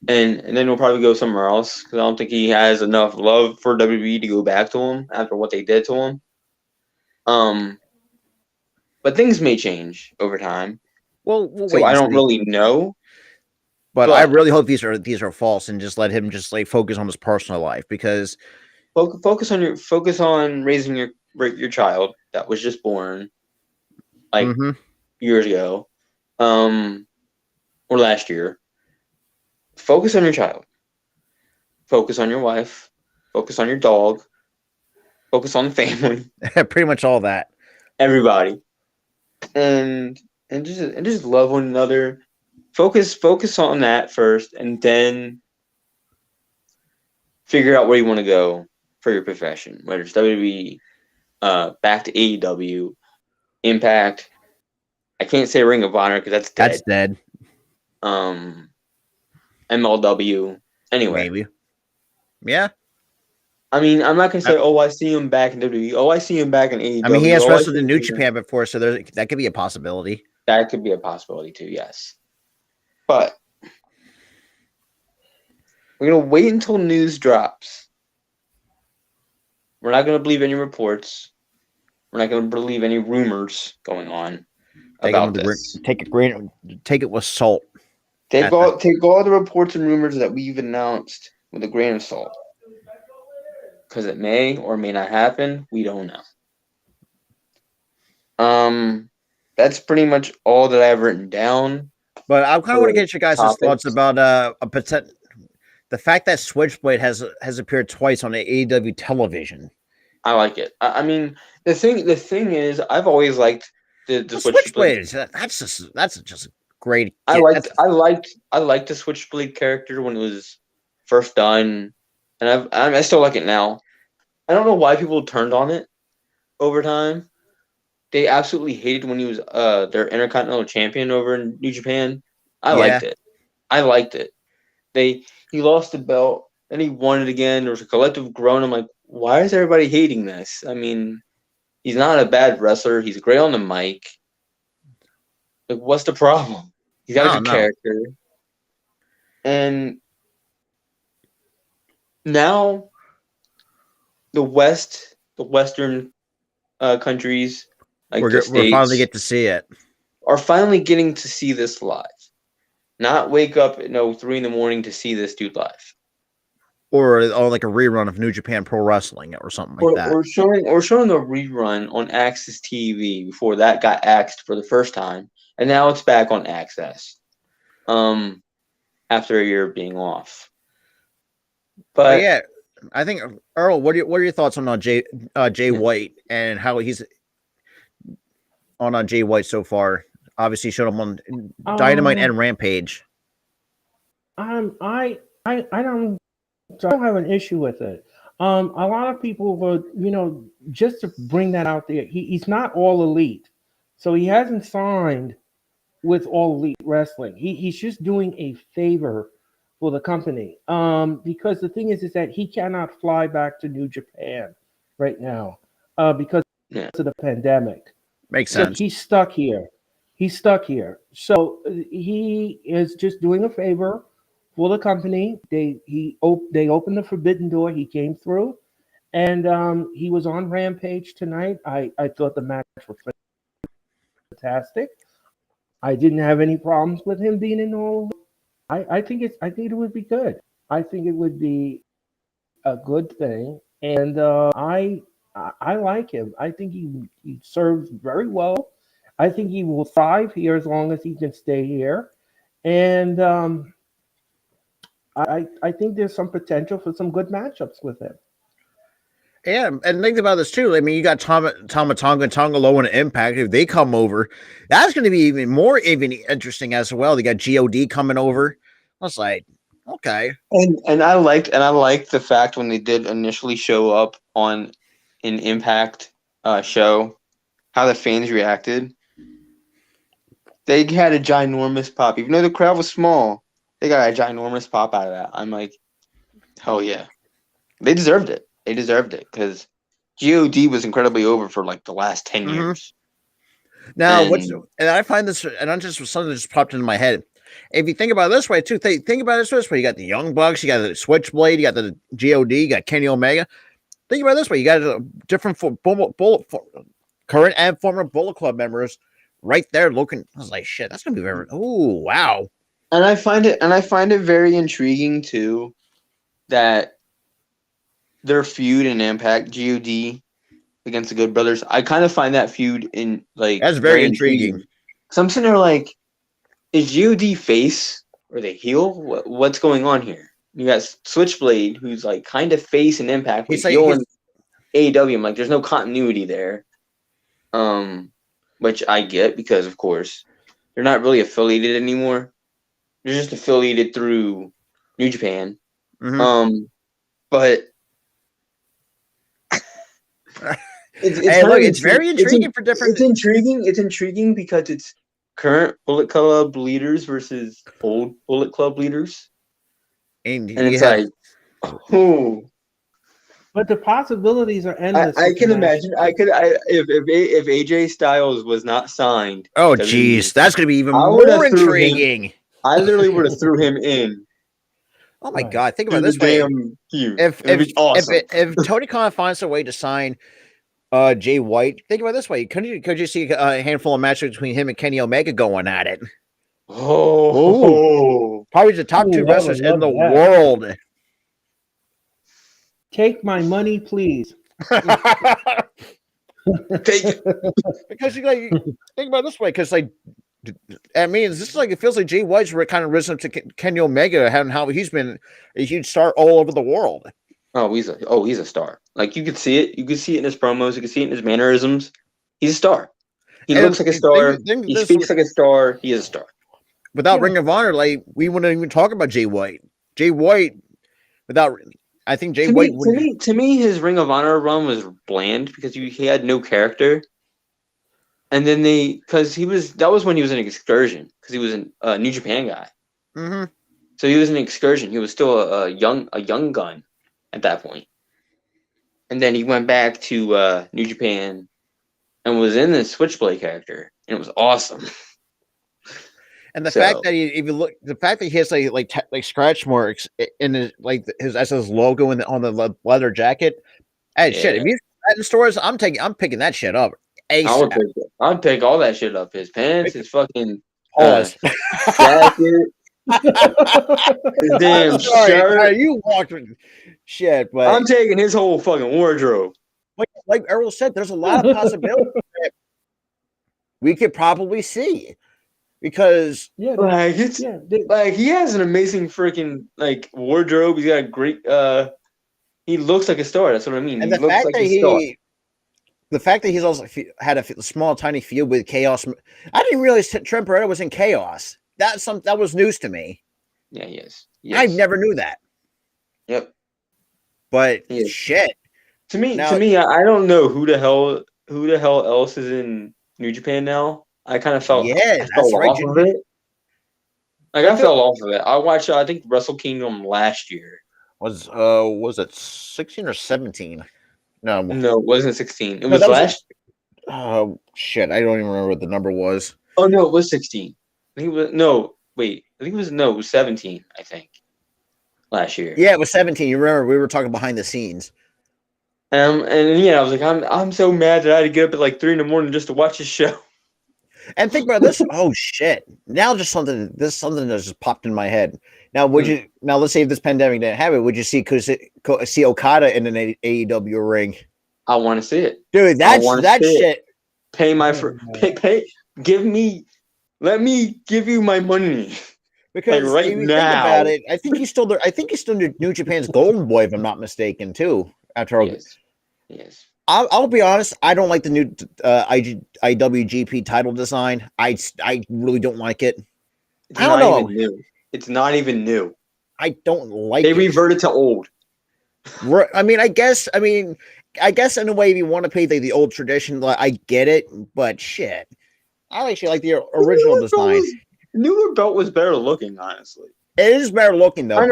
and then he'll probably go somewhere else because I don't think he has enough love for WWE to go back to him after what they did to him. But things may change over time. Well, so I don't really know. But I really hope these are false and just let him just like focus on his personal life because focus on raising your child that was just born like years ago, or last year. Focus on your child. Focus on your wife. Focus on your dog. Focus on the family. Pretty much all that. Everybody, and just love one another. Focus on that first, and then figure out where you want to go for your profession, whether it's WWE, back to AEW, Impact. I can't say Ring of Honor because that's dead. That's dead. MLW, anywhere. Maybe. Yeah. I mean, I'm not gonna say, oh, I see him back in WWE. Oh, I see him back in AEW. I mean, he has oh, wrestled in New Japan before, so that could be a possibility. That could be a possibility too, yes. But we're gonna wait until news drops. We're not gonna believe any reports. We're not gonna believe any rumors going on about this. Take it with salt. Take all the reports and rumors that we've announced with a grain of salt. Because it may or may not happen. We don't know. That's pretty much all that I've written down. But I kind of want to get your guys' thoughts about the fact that Switchblade has appeared twice on the AEW television. I like it. I mean, the thing is, I've always liked the Switchblade. That's just great. I liked the Switchblade character when it was first done, and I still like it now. I don't know why people turned on it over time. They absolutely hated when he was their Intercontinental Champion over in New Japan. I liked it. He lost the belt, then he won it again. There was a collective groan. I'm like, why is everybody hating this? I mean, he's not a bad wrestler. He's great on the mic. Like, what's the problem? He's got a good character. And now the Western countries, like the States, we're finally get to see it. Are finally getting to see this live. Not wake up at 3 a.m. to see this dude live. Or like a rerun of New Japan Pro Wrestling or something like that. Or showing a rerun on Access TV before that got axed for the first time. And now it's back on Access. After a year of being off. But yeah, I think Earl, what are your thoughts on Jay White and how he's on Jay White so far? Obviously showed him on Dynamite and Rampage. I don't have an issue with it. A lot of people would, just to bring that out there, he's not all elite. So he hasn't signed with All Elite Wrestling. He's just doing a favor for the company. Because the thing is that he cannot fly back to New Japan right now because of the pandemic. Makes sense. So he's stuck here. So he is just doing a favor for the company. They opened the forbidden door. He came through, and he was on Rampage tonight. I thought the match was fantastic. I didn't have any problems with him being in all. I think it would be good. I think it would be a good thing, and I like him. I think he serves very well. I think he will thrive here as long as he can stay here, and I think there's some potential for some good matchups with him. Yeah, and think about this too. I mean, you got Tama Tonga and Tonga Low and Impact. If they come over, that's going to be even more interesting as well. They got God coming over. I was like, okay. And I liked the fact when they did initially show up on an Impact show, how the fans reacted. They had a ginormous pop, even though the crowd was small. They got a ginormous pop out of that. I'm like, hell yeah, they deserved it. They deserved it because God was incredibly over for like the last 10 years. Now, and I find this, and I'm just something that just popped into my head. If you think about it this way too, think about it this way: you got the Young Bucks, you got the Switchblade, you got the God, you got Kenny Omega. Think about it this way: you got different current and former Bullet Club members right there looking. I was like, shit, that's gonna be very. Oh wow! And I find it very intriguing too that their feud in Impact, God against the Good Brothers. I kind of find that feud that's very intriguing. So I'm sitting there like, is God face or the heel? What's going on here? You got Switchblade, who's like kind of face and Impact, but heel in AEW. I'm like, there's no continuity there. Which I get because of course they're not really affiliated anymore. They're just affiliated through New Japan. Mm-hmm. But it's very intriguing for different. It's intriguing. It's intriguing because current Bullet Club leaders versus old Bullet Club leaders, And and you it's have like, oh, But the possibilities are endless. I with the can match. imagine. If AJ Styles was not signed, oh to WWE, geez, that's gonna be even I would have more threw him. intriguing. I literally would have threw him in Oh my Right. god, think to about it the this way. damn feud. If It'd be awesome. if Tony Khan finds a way to sign Jay White, think about it this way. Could you see a handful of matches between him and Kenny Omega going at it? Oh, Probably the top Ooh, two I would wrestlers in love the that. world. Take my money, please. take it. Because you like think about it this way, because like I mean, this is like it feels like Jay White's kind of risen to Kenny Omega and how he's been a huge star all over the world. He's a star. Like you could see it. You could see it in his promos. You could see it in his mannerisms. He's a star. He looks like a star. He speaks like a star. He is a star. Without Ring of Honor, like we wouldn't even talk about Jay White. Jay White, without I think Jay White would. To me, his Ring of Honor run was bland because he had no character. And then that was when he was an excursion because he was a New Japan guy. Mm-hmm. So he was an excursion. He was still a young gun at that point. And then he went back to New Japan and was in the Switchblade character, and it was awesome. And the fact that the fact that he has like scratch marks in his as his logo on the leather jacket. Hey, shit! If you that in stores, I'm picking that shit up. I'd pick all that shit up. His pants, his fucking jacket, his damn shirt. You walked with shit, but I'm taking his whole fucking wardrobe. Like Earl said, there's a lot of possibilities that we could probably see. Because like he has an amazing freaking like wardrobe. He's got a great he looks like a star. That's what I mean. And he looks like a star. The fact that he's also had a small, tiny feud with Chaos. I didn't realize Trent Beretta was in Chaos. That was news to me. Yeah, he is. Yes. I never knew that. Yep. But shit. To me, I don't know who the hell else is in New Japan now. I kind of felt off of it. Like I fell off of it. I watched I think Wrestle Kingdom last year. Was it 16 or 17? No, it wasn't 16. It was last. Oh shit! I don't even remember what the number was. Oh no, it was 16. I think it was it was 17. I think last year. Yeah, it was 17. You remember we were talking behind the scenes. And I was like, I'm so mad that I had to get up at like 3 a.m. just to watch this show. And think about this. Oh shit! Now something that just popped in my head. Now let's say if this pandemic didn't have it, would you see Okada in an AEW ring? I want to see it, dude. That shit. Pay let me give you my money. Because like right now, think about it, I think he's still there. I think he's still New Japan's golden boy, if I'm not mistaken, too. Yes. I'll be honest. I don't like the new IWGP title design. I really don't like it. I don't know. It's not even new. I don't like. They reverted to old. I mean, I guess in a way, if you want to pay the old tradition, I get it. But shit, I actually like the original design. Newer belt was better looking, honestly. It is better looking though. It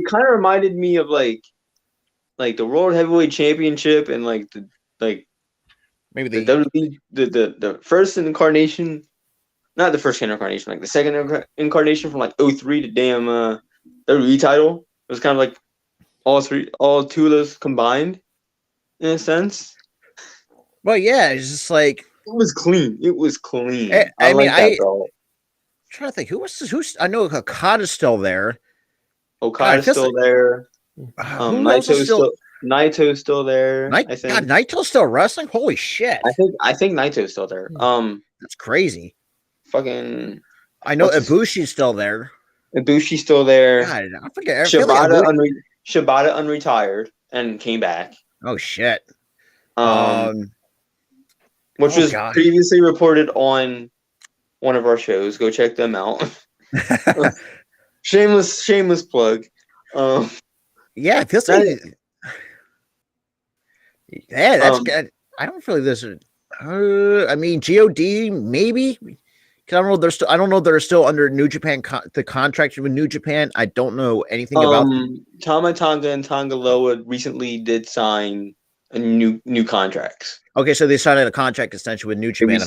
kind of reminded me of like the World Heavyweight Championship and maybe the first incarnation, not the first incarnation, like the second incarnation from 03 to damn WWE title. It was kind of like all two of those combined in a sense. Well, yeah, it's just like it was clean. I mean, I'm trying to think who's. I know Okada's still there. Okada's still there. Naito's still there. I think. God, Naito's still wrestling. Holy shit! I think Naito's still there. That's crazy. Fucking. I know Ibushi's still there. Ibushi's still there. God, I forget. Shibata unretired and came back. Oh shit. Which was previously reported on one of our shows. Go check them out. Shameless plug. Yeah, it feels like. Yeah, that's good. I don't feel like this. I mean, God, maybe. Because I don't know. They're still. I don't know. They're still under New Japan. The contract with New Japan. I don't know anything about. Tama Tonga and Tonga Loa recently did sign a new contracts. Okay, so they signed a contract extension with New Japan.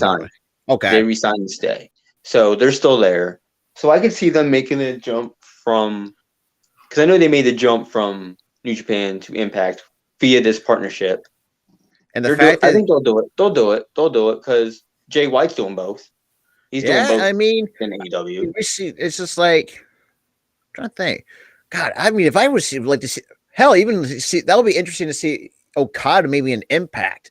Okay, they resigned to stay, so they're still there. So I could see them making a jump from, because I know they made the jump from New Japan to Impact via this partnership. And the fact I think they'll do it. They'll do it because Jay White's doing both. He's doing both. I mean, in AEW. It's just like I'm trying to think. God, I mean, if I was like to see, hell, even see, that would be interesting to see Okada maybe an Impact.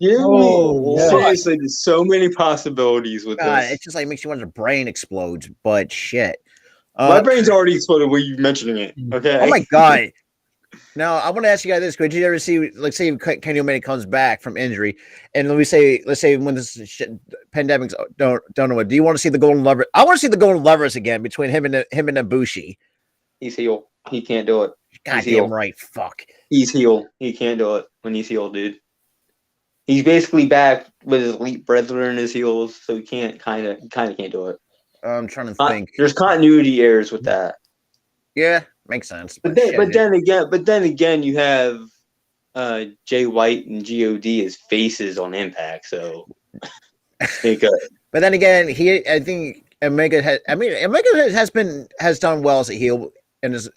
Seriously, there's so many possibilities with this. It's just like makes you wonder. Brain explodes, but shit. My brain's already exploded when you mentioning it. Okay. Oh my god. Now I want to ask you guys this: could you ever see, like, say Kenny Omega comes back from injury, and let's say when this pandemic's don't know, do you want to see the golden lever? I want to see the golden levers again between him and Ibushi. He's heel. He can't do it. Goddamn right. Fuck. He's heel. He can't do it when he's heel, dude. He's basically back with his elite brethren in his heels, so he can't kind of can't do it. I'm trying to think. There's continuity errors with that. Yeah, makes sense. But then again, you have Jay White and God as faces on Impact, so they good. But then again, I think Omega has done well as a heel in his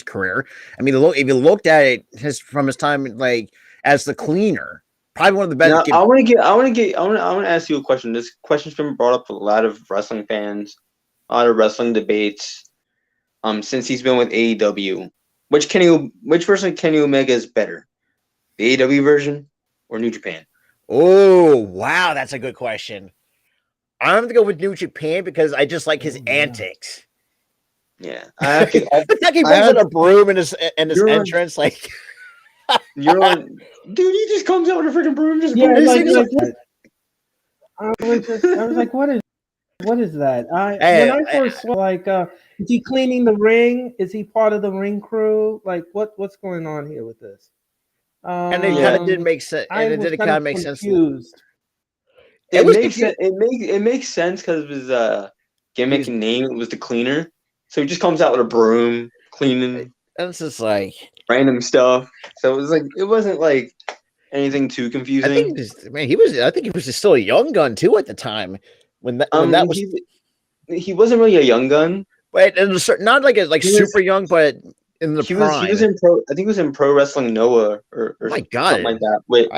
career. I mean, if you looked at it from his time like as the cleaner, probably one of the best. Now, I want to ask you a question. This question's been brought up with a lot of wrestling fans, a lot of wrestling debates. Since he's been with AEW, which version of Kenny Omega is better, the AEW version or New Japan? Oh wow, that's a good question. I'm going to go with New Japan because I just like his antics. Yeah, the fact he brings in a broom in his entrance, like you're on, dude. He just comes out with a freaking broom. I was like, what is that? When I first saw, like, is he cleaning the ring? Is he part of the ring crew? Like, what's going on here with this? And it kind of didn't make sense. And it did kind of make sense. It makes sense because of his gimmick and name. It was the cleaner, so he just comes out with a broom cleaning. And it's just like random stuff. So it wasn't like anything too confusing. I think he was just still a young gun too at the time when that was. He wasn't really a young gun, but not like super young, but in the prime. He was in pro. I think he was in Pro Wrestling Noah or oh my God, something like that. With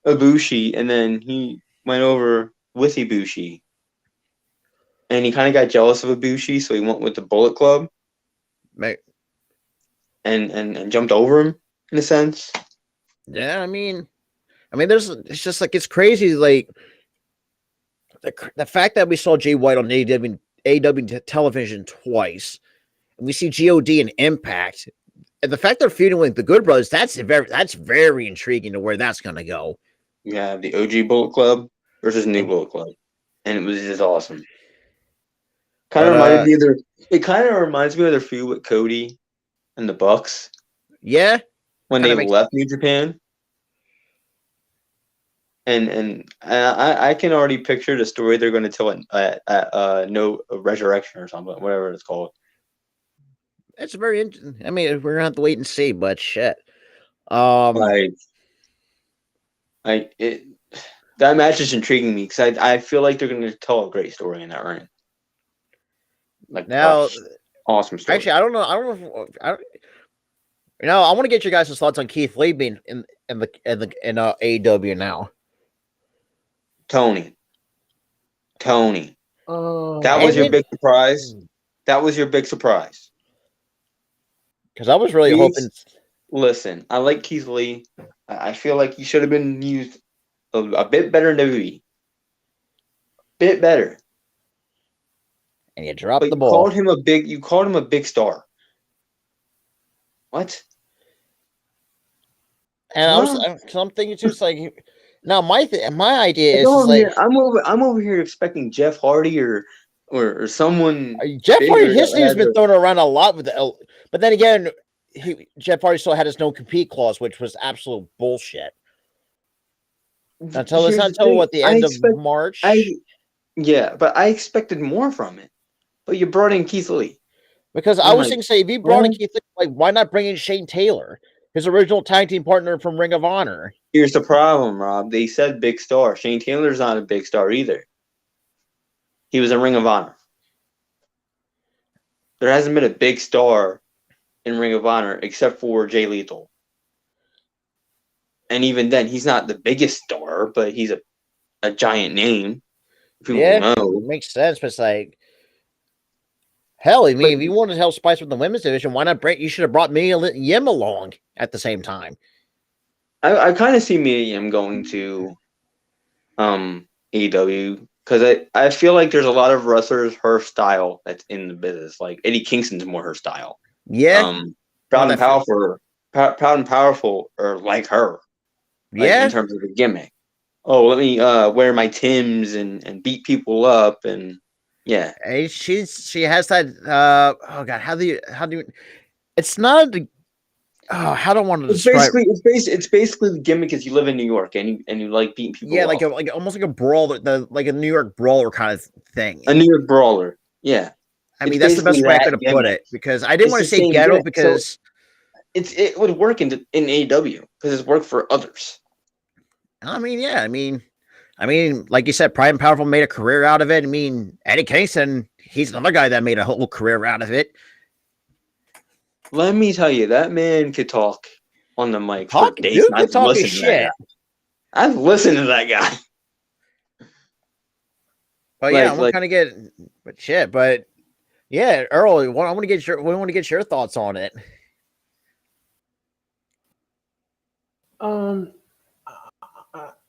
Ibushi, and then he went over with Ibushi, and he kind of got jealous of Ibushi, so he went with the Bullet Club, and jumped over him in a sense. Yeah, I mean, it's just like it's crazy, like the fact that we saw Jay White on AEW television twice, and we see God and Impact, and the fact they're feuding with the Good Brothers, that's very intriguing to where that's gonna go. Yeah, the OG Bullet Club versus New Bullet Club, and it was just awesome. It kind of reminds me of their feud with Cody and the Bucks. Yeah, when they left New Japan. And I can already picture the story they're going to tell at No Resurrection or something, whatever it's called. It's very interesting. I mean, we're gonna have to wait and see, but shit. That match is intriguing me because I feel like they're going to tell a great story in that ring. Like now, awesome story. Actually, I don't know. I want to get your guys' thoughts on Keith Lee being in AEW now. Tony. That was your big surprise. That was your big surprise. Because I was really hoping. Listen, I like Keith Lee. I feel like he should have been used a bit better in WWE. Bit better. And you dropped the ball. You called him a big star. What? And I'm thinking too, it's like, now my idea is I'm over here expecting Jeff Hardy or someone. Jeff Hardy history has been thrown around a lot but then again, Jeff Hardy still had his no compete clause, which was absolute bullshit. Until it's Here's not the until thing. what the end of March. Yeah, but I expected more from it. But you brought in Keith Lee. Because I I'm was like, thinking, say, if you brought in Keith Lee, like, why not bring in Shane Taylor, his original tag team partner from Ring of Honor? here's the problem, Rob. They said big star. Shane Taylor's not a big star either. He was in Ring of Honor. There hasn't been a big star in Ring of Honor except for Jay Lethal. And even then, he's not the biggest star, but he's a giant name. People Yeah, know. it makes sense, but it's like, hell, I mean, But if you wanted to help spice with the women's division, why not bring? You should have brought Mia Yim along at the same time. I kind of see me and him going to AEW because I feel like there's a lot of wrestlers her style that's in the business. Like Eddie Kingston's more her style. Yeah, Proud and powerful are like her, like in yeah. terms of the gimmick. Oh, let me wear my Timbs and beat people up and yeah. Hey, she has that. Oh God, how do you? It's not. How do I want to describe? It's basically the gimmick is you live in New York and you like beating people Yeah, up. like almost like a brawler, like a New York brawler kind of thing. A New York brawler. Yeah. I It's mean, that's the best basically way I that could have put gimmick. it because I didn't It's want the to say same ghetto gimmick. because It would work in AEW because it's worked for others. I mean, yeah, I mean, like you said, Pride and Powerful made a career out of it. I mean, Eddie Kingston, he's another guy that made a whole career out of it. Let me tell you, that man could talk on the mic for days. Dude, I've talk his listened to that shit. guy. I've listened to that guy. But yeah, I want to kind of get, but shit, but yeah, Earl, we want to get your thoughts on it.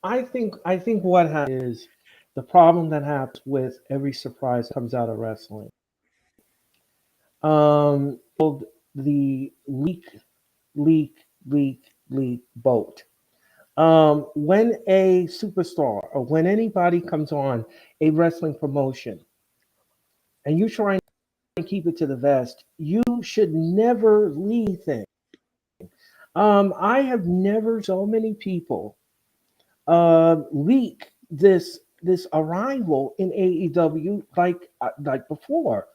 I think what happens is the problem that happens with every surprise that comes out of wrestling. The leak boat. When a superstar or when anybody comes on a wrestling promotion and you try and keep it to the vest, you should never leave things. I have never so many people leak this arrival in AEW like before.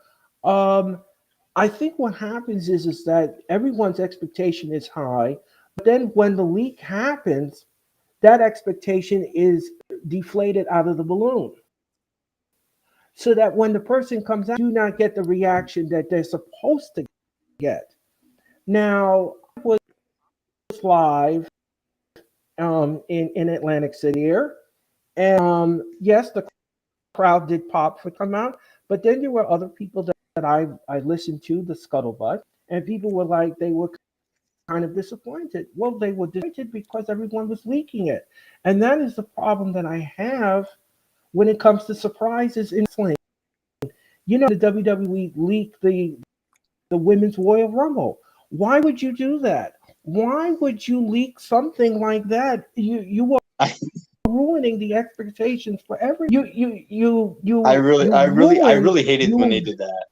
I think what happens is that everyone's expectation is high, but then when the leak happens, that expectation is deflated out of the balloon. So that when the person comes out, do not get the reaction that they're supposed to get. Now, I was live in Atlantic City here, and yes, the crowd did pop for come out, but then there were other people that I listened to, the scuttlebutt, and people were like, they were kind of disappointed. Well, they were disappointed because everyone was leaking it. And that is the problem that I have when it comes to surprises in wrestling. You know, the WWE leaked the Women's Royal Rumble. Why would you do that? Why would you leak something like that? You are ruining the expectations for every I really hated when they did that.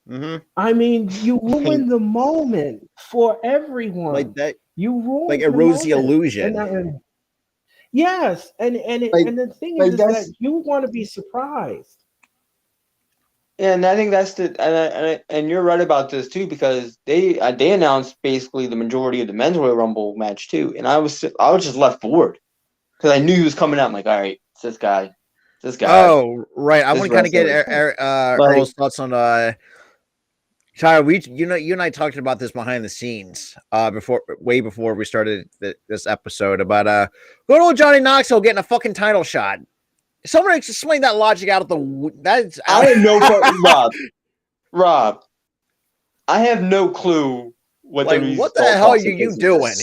Mm-hmm. I mean, you ruin the moment for everyone. Like that, you ruin like erodes the illusion. Yes, and the thing is that you want to be surprised. And I think that's and you're right about this too because they announced basically the majority of the men's Royal Rumble match too, and I was just left bored because I knew he was coming out. I'm like, all right, it's this guy. Oh, right. I want to kind of get Earl's thoughts on Tyler, you and I talked about this behind the scenes way before we started this episode about good old Johnny Knoxville getting a fucking title shot. Someone explain that logic out of the. That's I have no Rob. I have no clue what what the hell are you doing?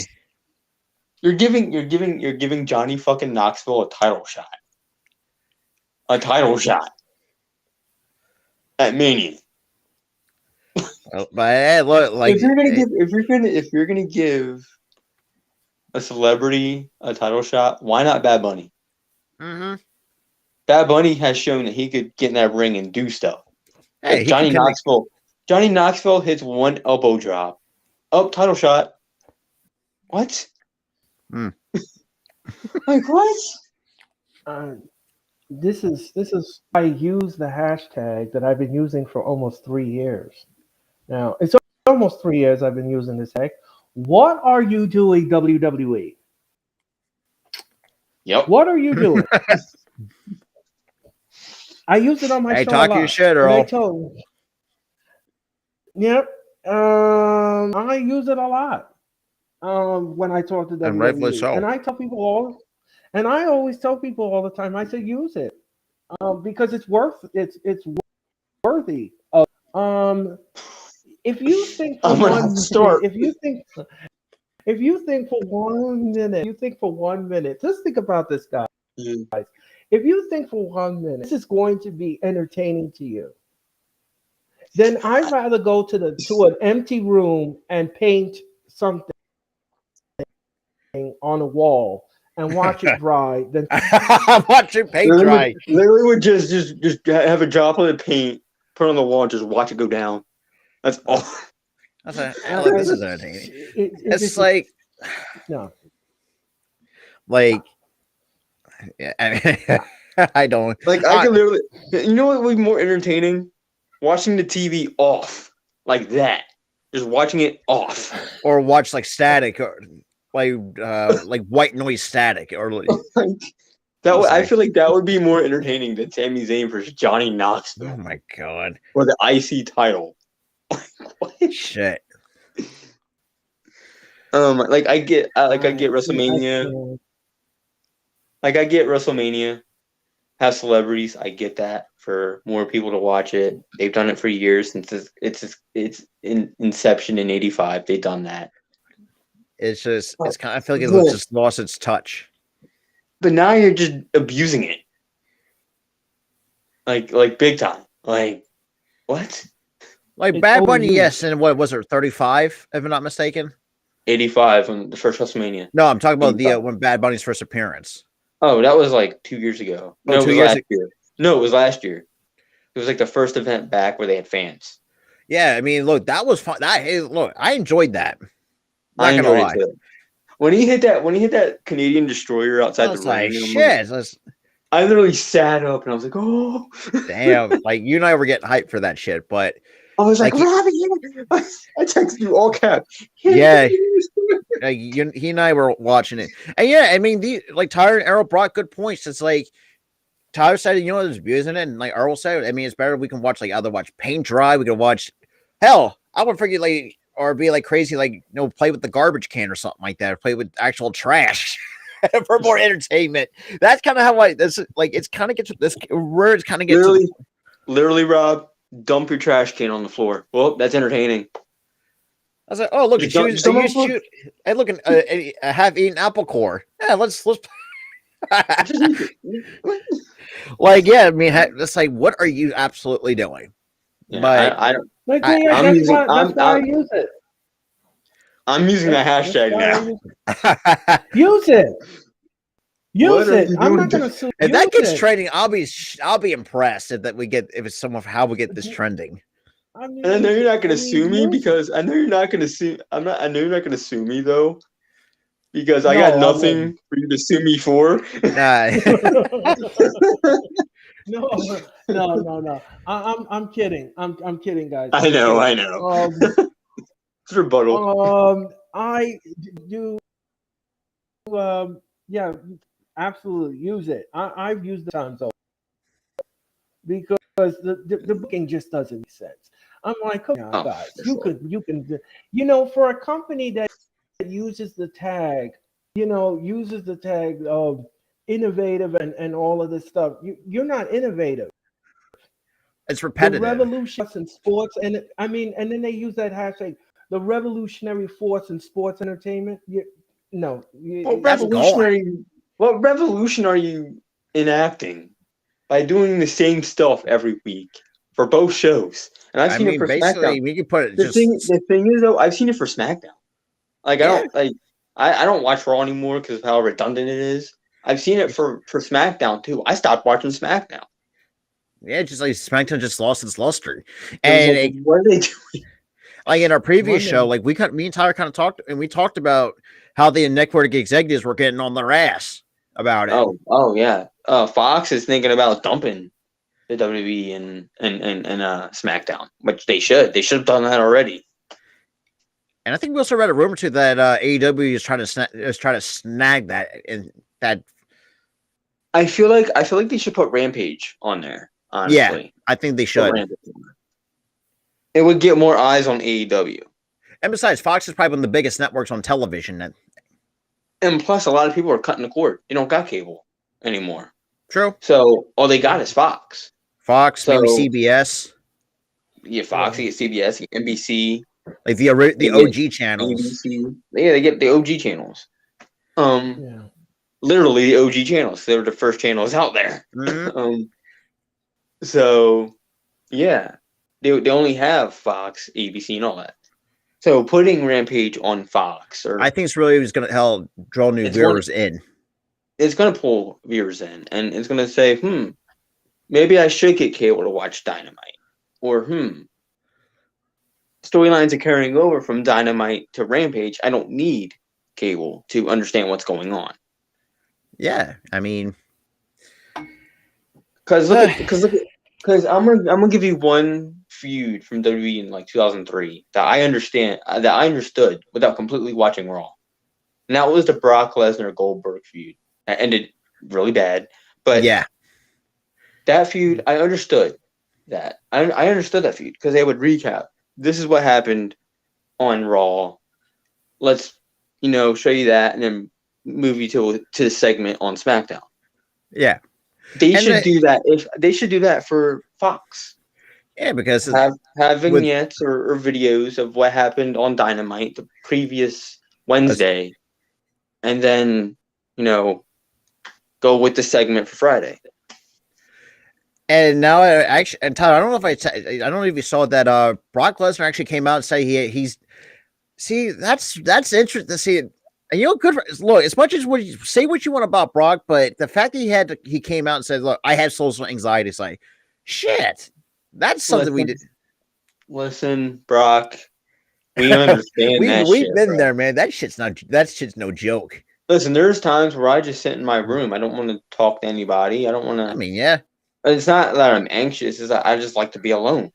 You're giving Johnny fucking Knoxville a title shot. A title shot at Mania. But hey, look, like if you're gonna give a celebrity a title shot, why not Bad Bunny? Mm-hmm. Bad Bunny has shown that he could get in that ring and do stuff. Hey, Johnny Knoxville hits one elbow drop. Oh, title shot. What? Like what? This is I use the hashtag that I've been using for almost 3 years. Now it's almost 3 years I've been using this tag. What are you doing, WWE? Yep. What are you doing? I use it on my Hey, show talk a your lot. shit, And I Earl. told, yep. I use it a lot. When I talk to And rightfully WWE, so. and I tell people all, and I always tell people all the time. I say use it because it's worthy of. If you think for I'm gonna have to 1 minute, start. if you think for 1 minute, just think about this, guy. Mm. If you think for 1 minute, this is going to be entertaining to you, then I'd rather go to an empty room and paint something on a wall and watch it dry than Watch your paint dry. Literally would just have a droplet of paint, put it on the wall, and just watch it go down. That's all. I was like, look, this is entertaining. It's like, no. yeah, I don't. Like I could literally, you know what would be more entertaining? Watching the TV off like that, just watching it off, Or watch like static, or like white noise static, or like that. I feel like that would be more entertaining than Sami Zayn versus Johnny Knoxville. Oh my god! For the IC title. What? Shit. Like I get WrestleMania. Like I get WrestleMania. Have celebrities. I get that for more people to watch it. They've done it for years since it's in inception in '85. They've done that. It's kind of, I feel like it's just lost its touch. But now you're just abusing it. Like big time. Like what? Like It's Bad Bunny, overused. yes, and what was it, 35, if I'm not mistaken? 85 on the first WrestleMania. No, I'm talking about the 85. when Bad Bunny's first appearance. Oh, that was like 2 years ago. Oh, No, it 2 was years last ago. year. No, it was last year. It was like the first event back where they had fans. Yeah, I mean, look, that was fun. Look, I enjoyed that. I Not gonna enjoyed lie. it too. When he hit that Canadian destroyer I outside was the like, ring, shit. I literally sat up and I was like, oh, Damn, like you and I were getting hyped for that shit, but I was like, Like, Robbie, I texted you all caps. Yeah. He and I were watching it, and yeah, I mean, Tyler and Earl brought good points. It's like Tyler said, you know, there's abuse in it, and like Earl said, I mean, it's better we can watch either watch paint dry, we can watch hell. I would forget or be like crazy, play with the garbage can or something like that, or play with actual trash. For more entertainment. That's kind of how it's kind of gets this words kind of get literally, Rob, dump your trash can on the floor. Well, that's entertaining. I was like, oh look, it's a half-eaten apple core. Yeah, let's yeah. I mean, it's like, what are you absolutely doing? Yeah, but I don't. That's why I use it. I'm using the hashtag now. Use it. Use What are it. you I'm doing? not gonna sue. If that Use gets it. trending, I'll be impressed if it's someone how we get this trending. I mean, And I know you're not gonna sue me use it. because I know you're not gonna sue. I know you're not gonna sue me though, because I No, got I nothing wouldn't. for you to sue me for. Nah. No. I'm kidding. I'm kidding, guys. I know. It's rebuttal. I do. Yeah, absolutely use it. I've used it times over because the booking just doesn't make sense. I'm like, come on, guys, you can, for a company that uses the tag, of innovative and all of this stuff, you're not innovative. It's repetitive. The revolution in sports, and then they use that hashtag, the revolutionary force in sports entertainment. What revolution are you enacting by doing the same stuff every week for both shows? And I've seen it for SmackDown. We can put it. The thing is, though, I've seen it for SmackDown. Like I don't watch Raw anymore because of how redundant it is. I've seen it for SmackDown too. I stopped watching SmackDown. Yeah, just like SmackDown just lost its luster. And what are they doing? Like in our previous show, me and Tyler kind of talked about how the network executives were getting on their ass about it. Oh yeah. Fox is thinking about dumping the WWE and SmackDown, which they should. They should have done that already. And I think we also read a rumor too that AEW is trying to snag that, and that. I feel like they should put Rampage on there. Honestly, Yeah, I think they should. It would get more eyes on AEW. And besides, Fox is probably one of the biggest networks on television. And plus, a lot of people are cutting the cord. You don't got cable anymore. True. So all they got is Fox. Fox, maybe CBS. Yeah, Fox, you get CBS, you get NBC. Like the OG channels. ABC. Yeah, they get the OG channels. Literally the OG channels. They were the first channels out there. Mm-hmm. So yeah, they only have Fox, ABC, and all that. So putting Rampage on Fox, I think it's really just going to draw new viewers in. It's going to pull viewers in, and it's going to say, maybe I should get cable to watch Dynamite, or storylines are carrying over from Dynamite to Rampage. I don't need cable to understand what's going on. Yeah, I mean, because I'm gonna give you one feud from WWE in like 2003 that I understood without completely watching Raw, and that was the Brock Lesnar Goldberg feud. That ended really bad, but yeah, that feud I understood. I understood that feud because they would recap. This is what happened on Raw. Let's show you that, and then move you to the segment on SmackDown. Yeah, they should do that. If they should do that for Fox. Yeah, because have vignettes or videos of what happened on Dynamite the previous Wednesday, and then go with the segment for Friday. And now, and Tyler, I don't know if you saw that Brock Lesnar actually came out and say he's. See, that's interesting to see. And good. Look, as much as say what you want about Brock, but the fact that he came out and said, "Look, I have social anxiety," it's like, shit. That's something we did. Listen, Brock, we understand we've been there, man. That shit's no joke. Listen, there's times where I just sit in my room. I don't want to talk to anybody. I don't want to. I mean, yeah. It's not that I'm anxious. It's that I just like to be alone.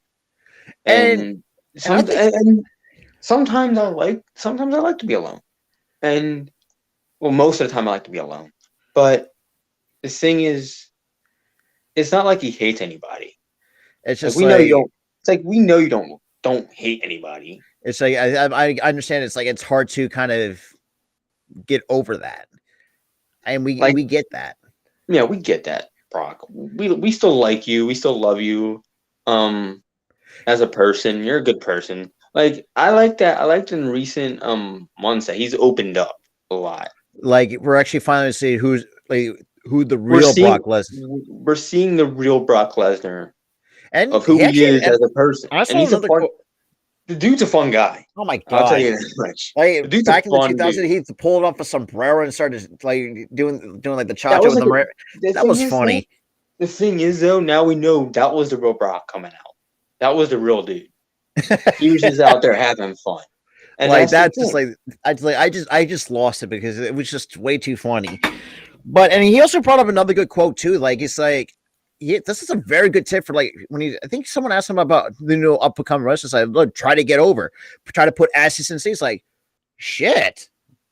And sometimes I like to be alone. And most of the time I like to be alone. But the thing is, it's not like he hates anybody. It's just we know you don't. It's like we know you don't hate anybody. It's like I understand. It's like it's hard to kind of get over that, and we get that. Yeah, we get that, Brock. We still like you. We still love you. As a person, you're a good person. Like I like that. I liked in recent months that he's opened up a lot. Like we're actually finally seeing who the real Brock Lesnar. We're seeing the real Brock Lesnar. And of who he is as a person. And he's the dude's a fun guy. Oh my god! I'll tell you that much. Like, back in the 2000s, he pulled off a sombrero and started like doing like the cha-cha with them. That was funny. The thing is, though, now we know that was the real Brock coming out. That was the real dude. He was just out there having fun. And like that's just like I just lost it because it was just way too funny. And he also brought up another good quote too. Like it's like. Yeah, this is a very good tip for like when I think someone asked him about up and coming wrestlers. Like, look, try to get over, try to put asses in seats. Like, shit.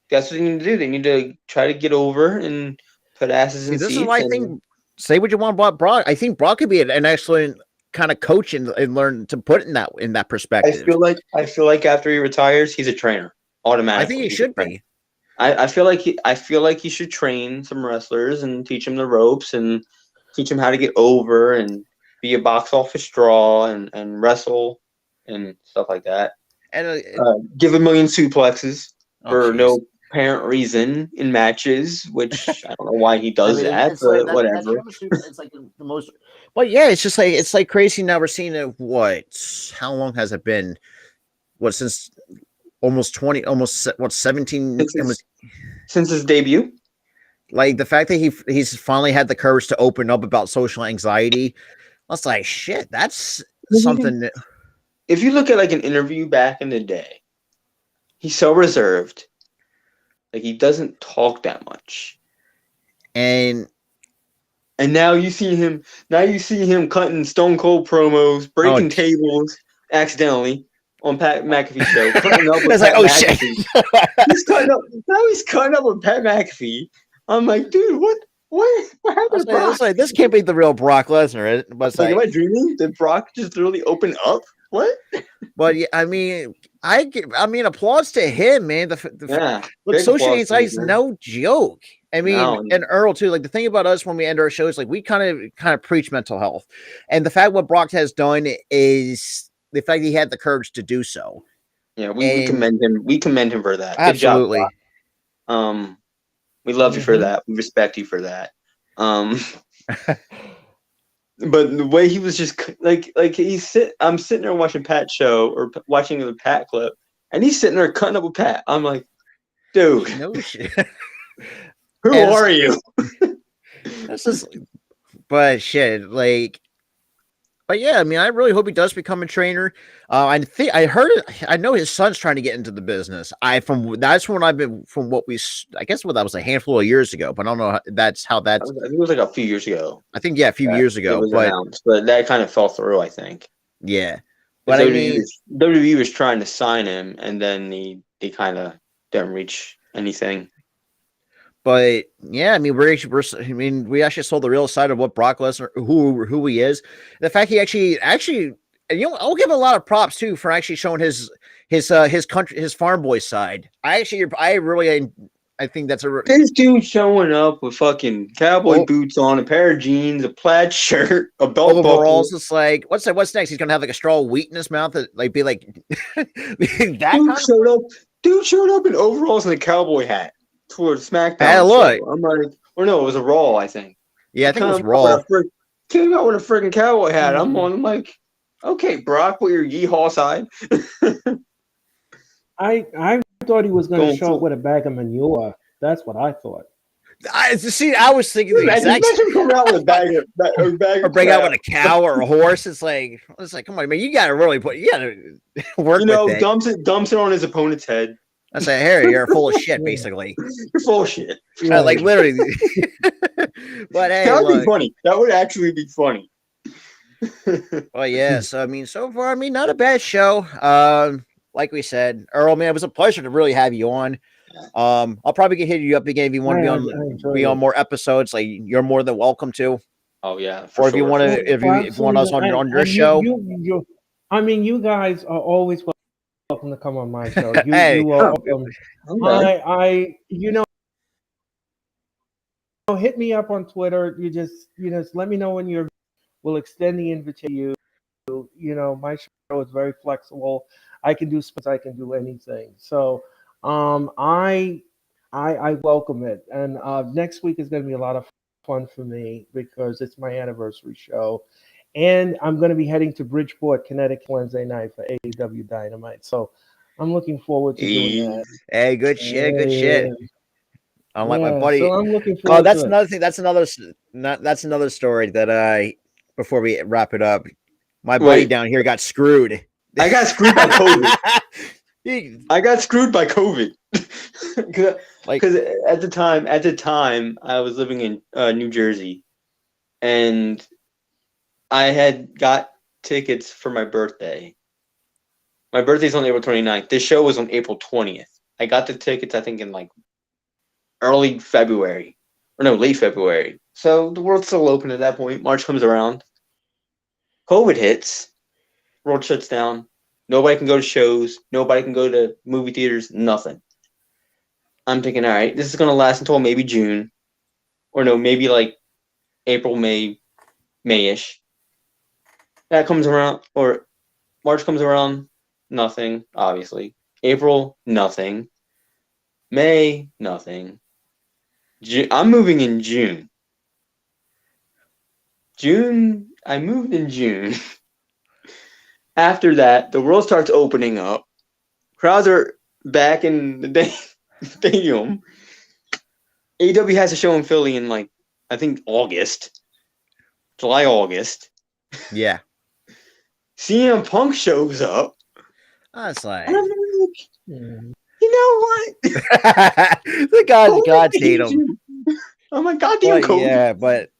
That's what they need to do. They need to try to get over and put asses in seats. This is why I think say what you want about Brock. I think Brock could be an excellent kind of coach and learn to put in that perspective. I feel like after he retires, he's a trainer automatically. I think he should be. I feel like he should train some wrestlers and teach them the ropes and teach him how to get over and be a box office draw and wrestle and stuff like that. And give 1 million suplexes for no apparent reason in matches, which I don't know why he does that, but like, whatever. It's like the most. But yeah, it's just like it's like crazy. Now we're seeing it. What? How long has it been? What since almost 20? Almost what 17? Since his debut. Like the fact that he's finally had the courage to open up about social anxiety, I was like, shit, that's something. If you look at like an interview back in the day, he's so reserved. Like he doesn't talk that much. And now you see him. Now you see him cutting Stone Cold promos, breaking tables accidentally on Pat McAfee's show, cutting up with Pat McAfee. Shit. He's cutting up. Now he's cutting up with Pat McAfee. I'm like, dude, what happened to Brock? Like, this can't be the real Brock Lesnar. But am I dreaming? Did Brock just literally open up? What? But yeah, I mean, applause to him, man. Look, social anxiety is no joke. I mean, and Earl too. Like the thing about us when we end our shows, like we kind of preach mental health, and the fact what Brock has done is the fact he had the courage to do so. Yeah, we commend him. We commend him for that. Absolutely. Good job, we love you for that. We respect you for that. But the way he was just like I'm sitting there watching Pat's show or watching the Pat clip, and he's sitting there cutting up with Pat. I'm like, dude, no shit. Who are you? That's just, but shit, like. But yeah, I mean, I really hope he does become a trainer. I know his son's trying to get into the business. That's when I've been from what I guess that was a handful of years ago, but I don't know that's how that's. I think it was like a few years ago. I think a few years ago, but that kind of fell through. I think. Yeah, but WWE was trying to sign him, and then they kind of didn't reach anything. But yeah, I mean, we actually saw the real side of what Brock Lesnar, who he is. The fact he actually, I'll give a lot of props too for actually showing his farm boy side. I think that's this dude showing up with fucking cowboy boots on, a pair of jeans, a plaid shirt, a belt overalls. It's like what's next? He's gonna have like a straw of wheat in his mouth, like be like that. Dude showed up in overalls and a cowboy hat. Towards SmackDown. Look. I'm like, or no, it was a Raw, I think. Yeah, I think it was Raw. Came out with a freaking cowboy hat. I'm like, okay, Brock, with your yeehaw side. I thought he was going to show up with a bag of manure. That's what I thought. I was thinking the exact same. Come out with a bag or bring out with a cow or a horse. It's like, come on, man, you got to really work. Dumps it on his opponent's head. I say, Harry, you're full of shit, basically. You're full of shit. Like literally. But hey, that would be funny. That would actually be funny. Well, yeah. So I mean, so far, not a bad show. Like we said, Earl, man, it was a pleasure to really have you on. I'll probably hit you up again if you want to be on more episodes. Like you're more than welcome to. Oh yeah. Or if you want to, if you want us on your show. I mean, you guys are always welcome to come on my show. You are welcome. Okay. Hit me up on Twitter. You just let me know when we'll extend the invitation to you. My show is very flexible. I can do sports, I can do anything. So I welcome it. And next week is going to be a lot of fun for me because it's my anniversary show. And I'm going to be heading to Bridgeport, Connecticut Wednesday night for AEW Dynamite. So I'm looking forward to doing that. Hey, good shit, good shit. I'm like my buddy. So I'm looking forward that's to another thing. That's another story that before we wrap it up, my buddy down here got screwed. I got screwed by COVID. I got screwed by COVID. Because at the time I was living in New Jersey, and I had got tickets for my birthday. My birthday's on April 29th. This show was on April 20th. I got the tickets, I think, in like early February. Or no, late February. So the world's still open at that point. March comes around. COVID hits. World shuts down. Nobody can go to shows. Nobody can go to movie theaters. Nothing. I'm thinking, all right, this is going to last until maybe June. Or no, maybe like April, May-ish. That comes around, or March comes around, nothing, obviously. April, nothing. May, nothing. I'm moving in June. I moved in June. After that, the world starts opening up. Crowds are back in the stadium. AEW has a show in Philly in like, I think July, August. Yeah. CM Punk shows up. That's like, you what? The gods hate him. Oh my goddamn But Cody. yeah, but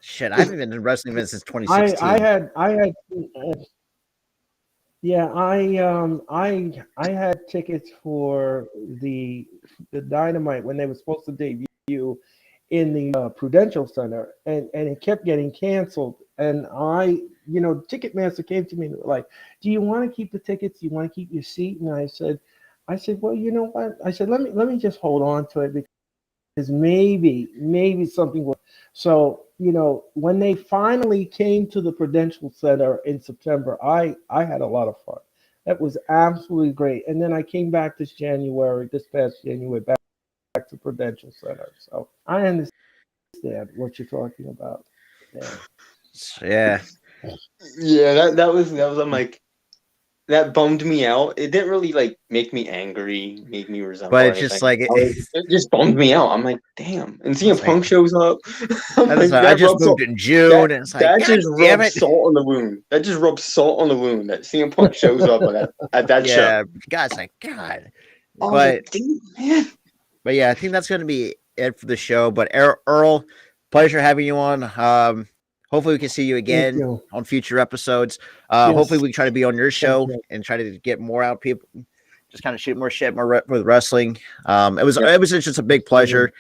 shit, I haven't been in wrestling events since 2016. I had yeah, I had tickets for the Dynamite when they were supposed to debut in the Prudential Center, and it kept getting canceled. And Ticketmaster came to me and they were like, "Do you want to keep the tickets? Do you want to keep your seat?" And I said, "Well, you know what?" I said, "Let me just hold on to it because maybe something will." So when they finally came to the Prudential Center in September, I had a lot of fun. That was absolutely great. And then I came back this past January, back to Prudential Center. So I understand what you're talking about. Yeah. Yeah, Yeah, that was I'm like, that bummed me out. It didn't really like make me angry, make me resentful but or it's just anything. like It just bummed me out. I'm like, damn. And CM it's like Punk shows up. I'm like, I that just rubs moved salt. in June, That and it's like, that God just damn rubs it. salt on the wound. That just rubs salt on the wound that CM Punk shows up at that show. Yeah, God's like God. I was But like, damn, man. yeah, I think that's going to be it for the show. But Earl, pleasure having you on. Hopefully we can see you Thank again you. on future episodes. Yes. Hopefully we can try to be on your Thank show you. and try to get more out of people. Just kind of shoot more shit with wrestling. Yep. It was just a big pleasure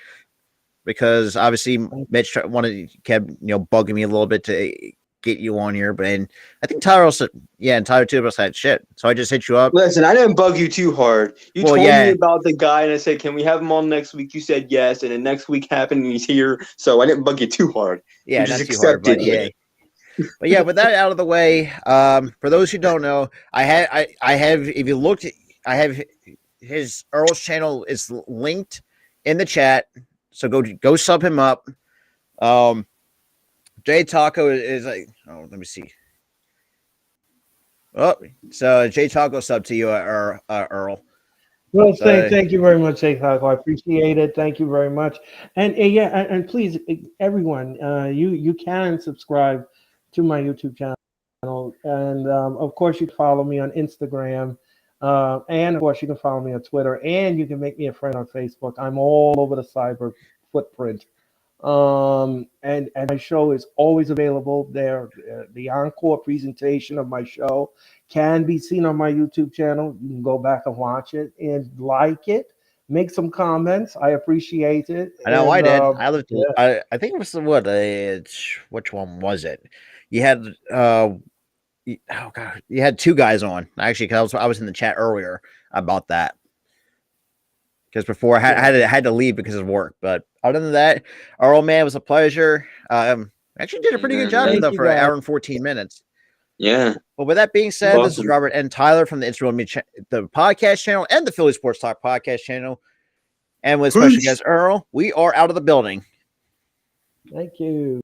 because obviously Mitch kept bugging me a little bit to get you on here, but and I think Tyler also and Tyler too was like shit. So I just hit you up. Listen, I didn't bug you too hard. You Well, told yeah. me about the guy, and I said, "Can we have him on next week?" You said yes, and then next week happened, and he's here. So I didn't bug you too hard. Yeah, You just not too hard, but accepted yeah. it. But yeah, with that out of the way, for those who don't know, I have if you looked, I have his Earl's channel is linked in the chat, so go sub him up. Jay Taco is like, oh, let me see. Oh, so Jay Taco sub to you, Earl. Well, So, thank you very much, Taco. I appreciate it. Thank you very much. And please, everyone, you can subscribe to my YouTube channel, and of course you can follow me on Instagram, and of course you can follow me on Twitter, and you can make me a friend on Facebook. I'm all over the cyber footprint. And my show is always available there. The encore presentation of my show can be seen on my YouTube channel. You can go back and watch it and like it, make some comments. I appreciate it. I know I did. I lived. Yeah. I think it was which one was it? You had oh god, you had two guys on actually because I was in the chat earlier about that. Because before I had to leave because of work. But other than that, our old man was a pleasure. Actually did a pretty good job Thank you, for an guys. hour and 14 minutes. Yeah. Well, with that being said, this is Awesome. Robert and Tyler from the the podcast channel and the Philly Sports Talk podcast channel. And with special guest Earl, we are out of the building. Thank you.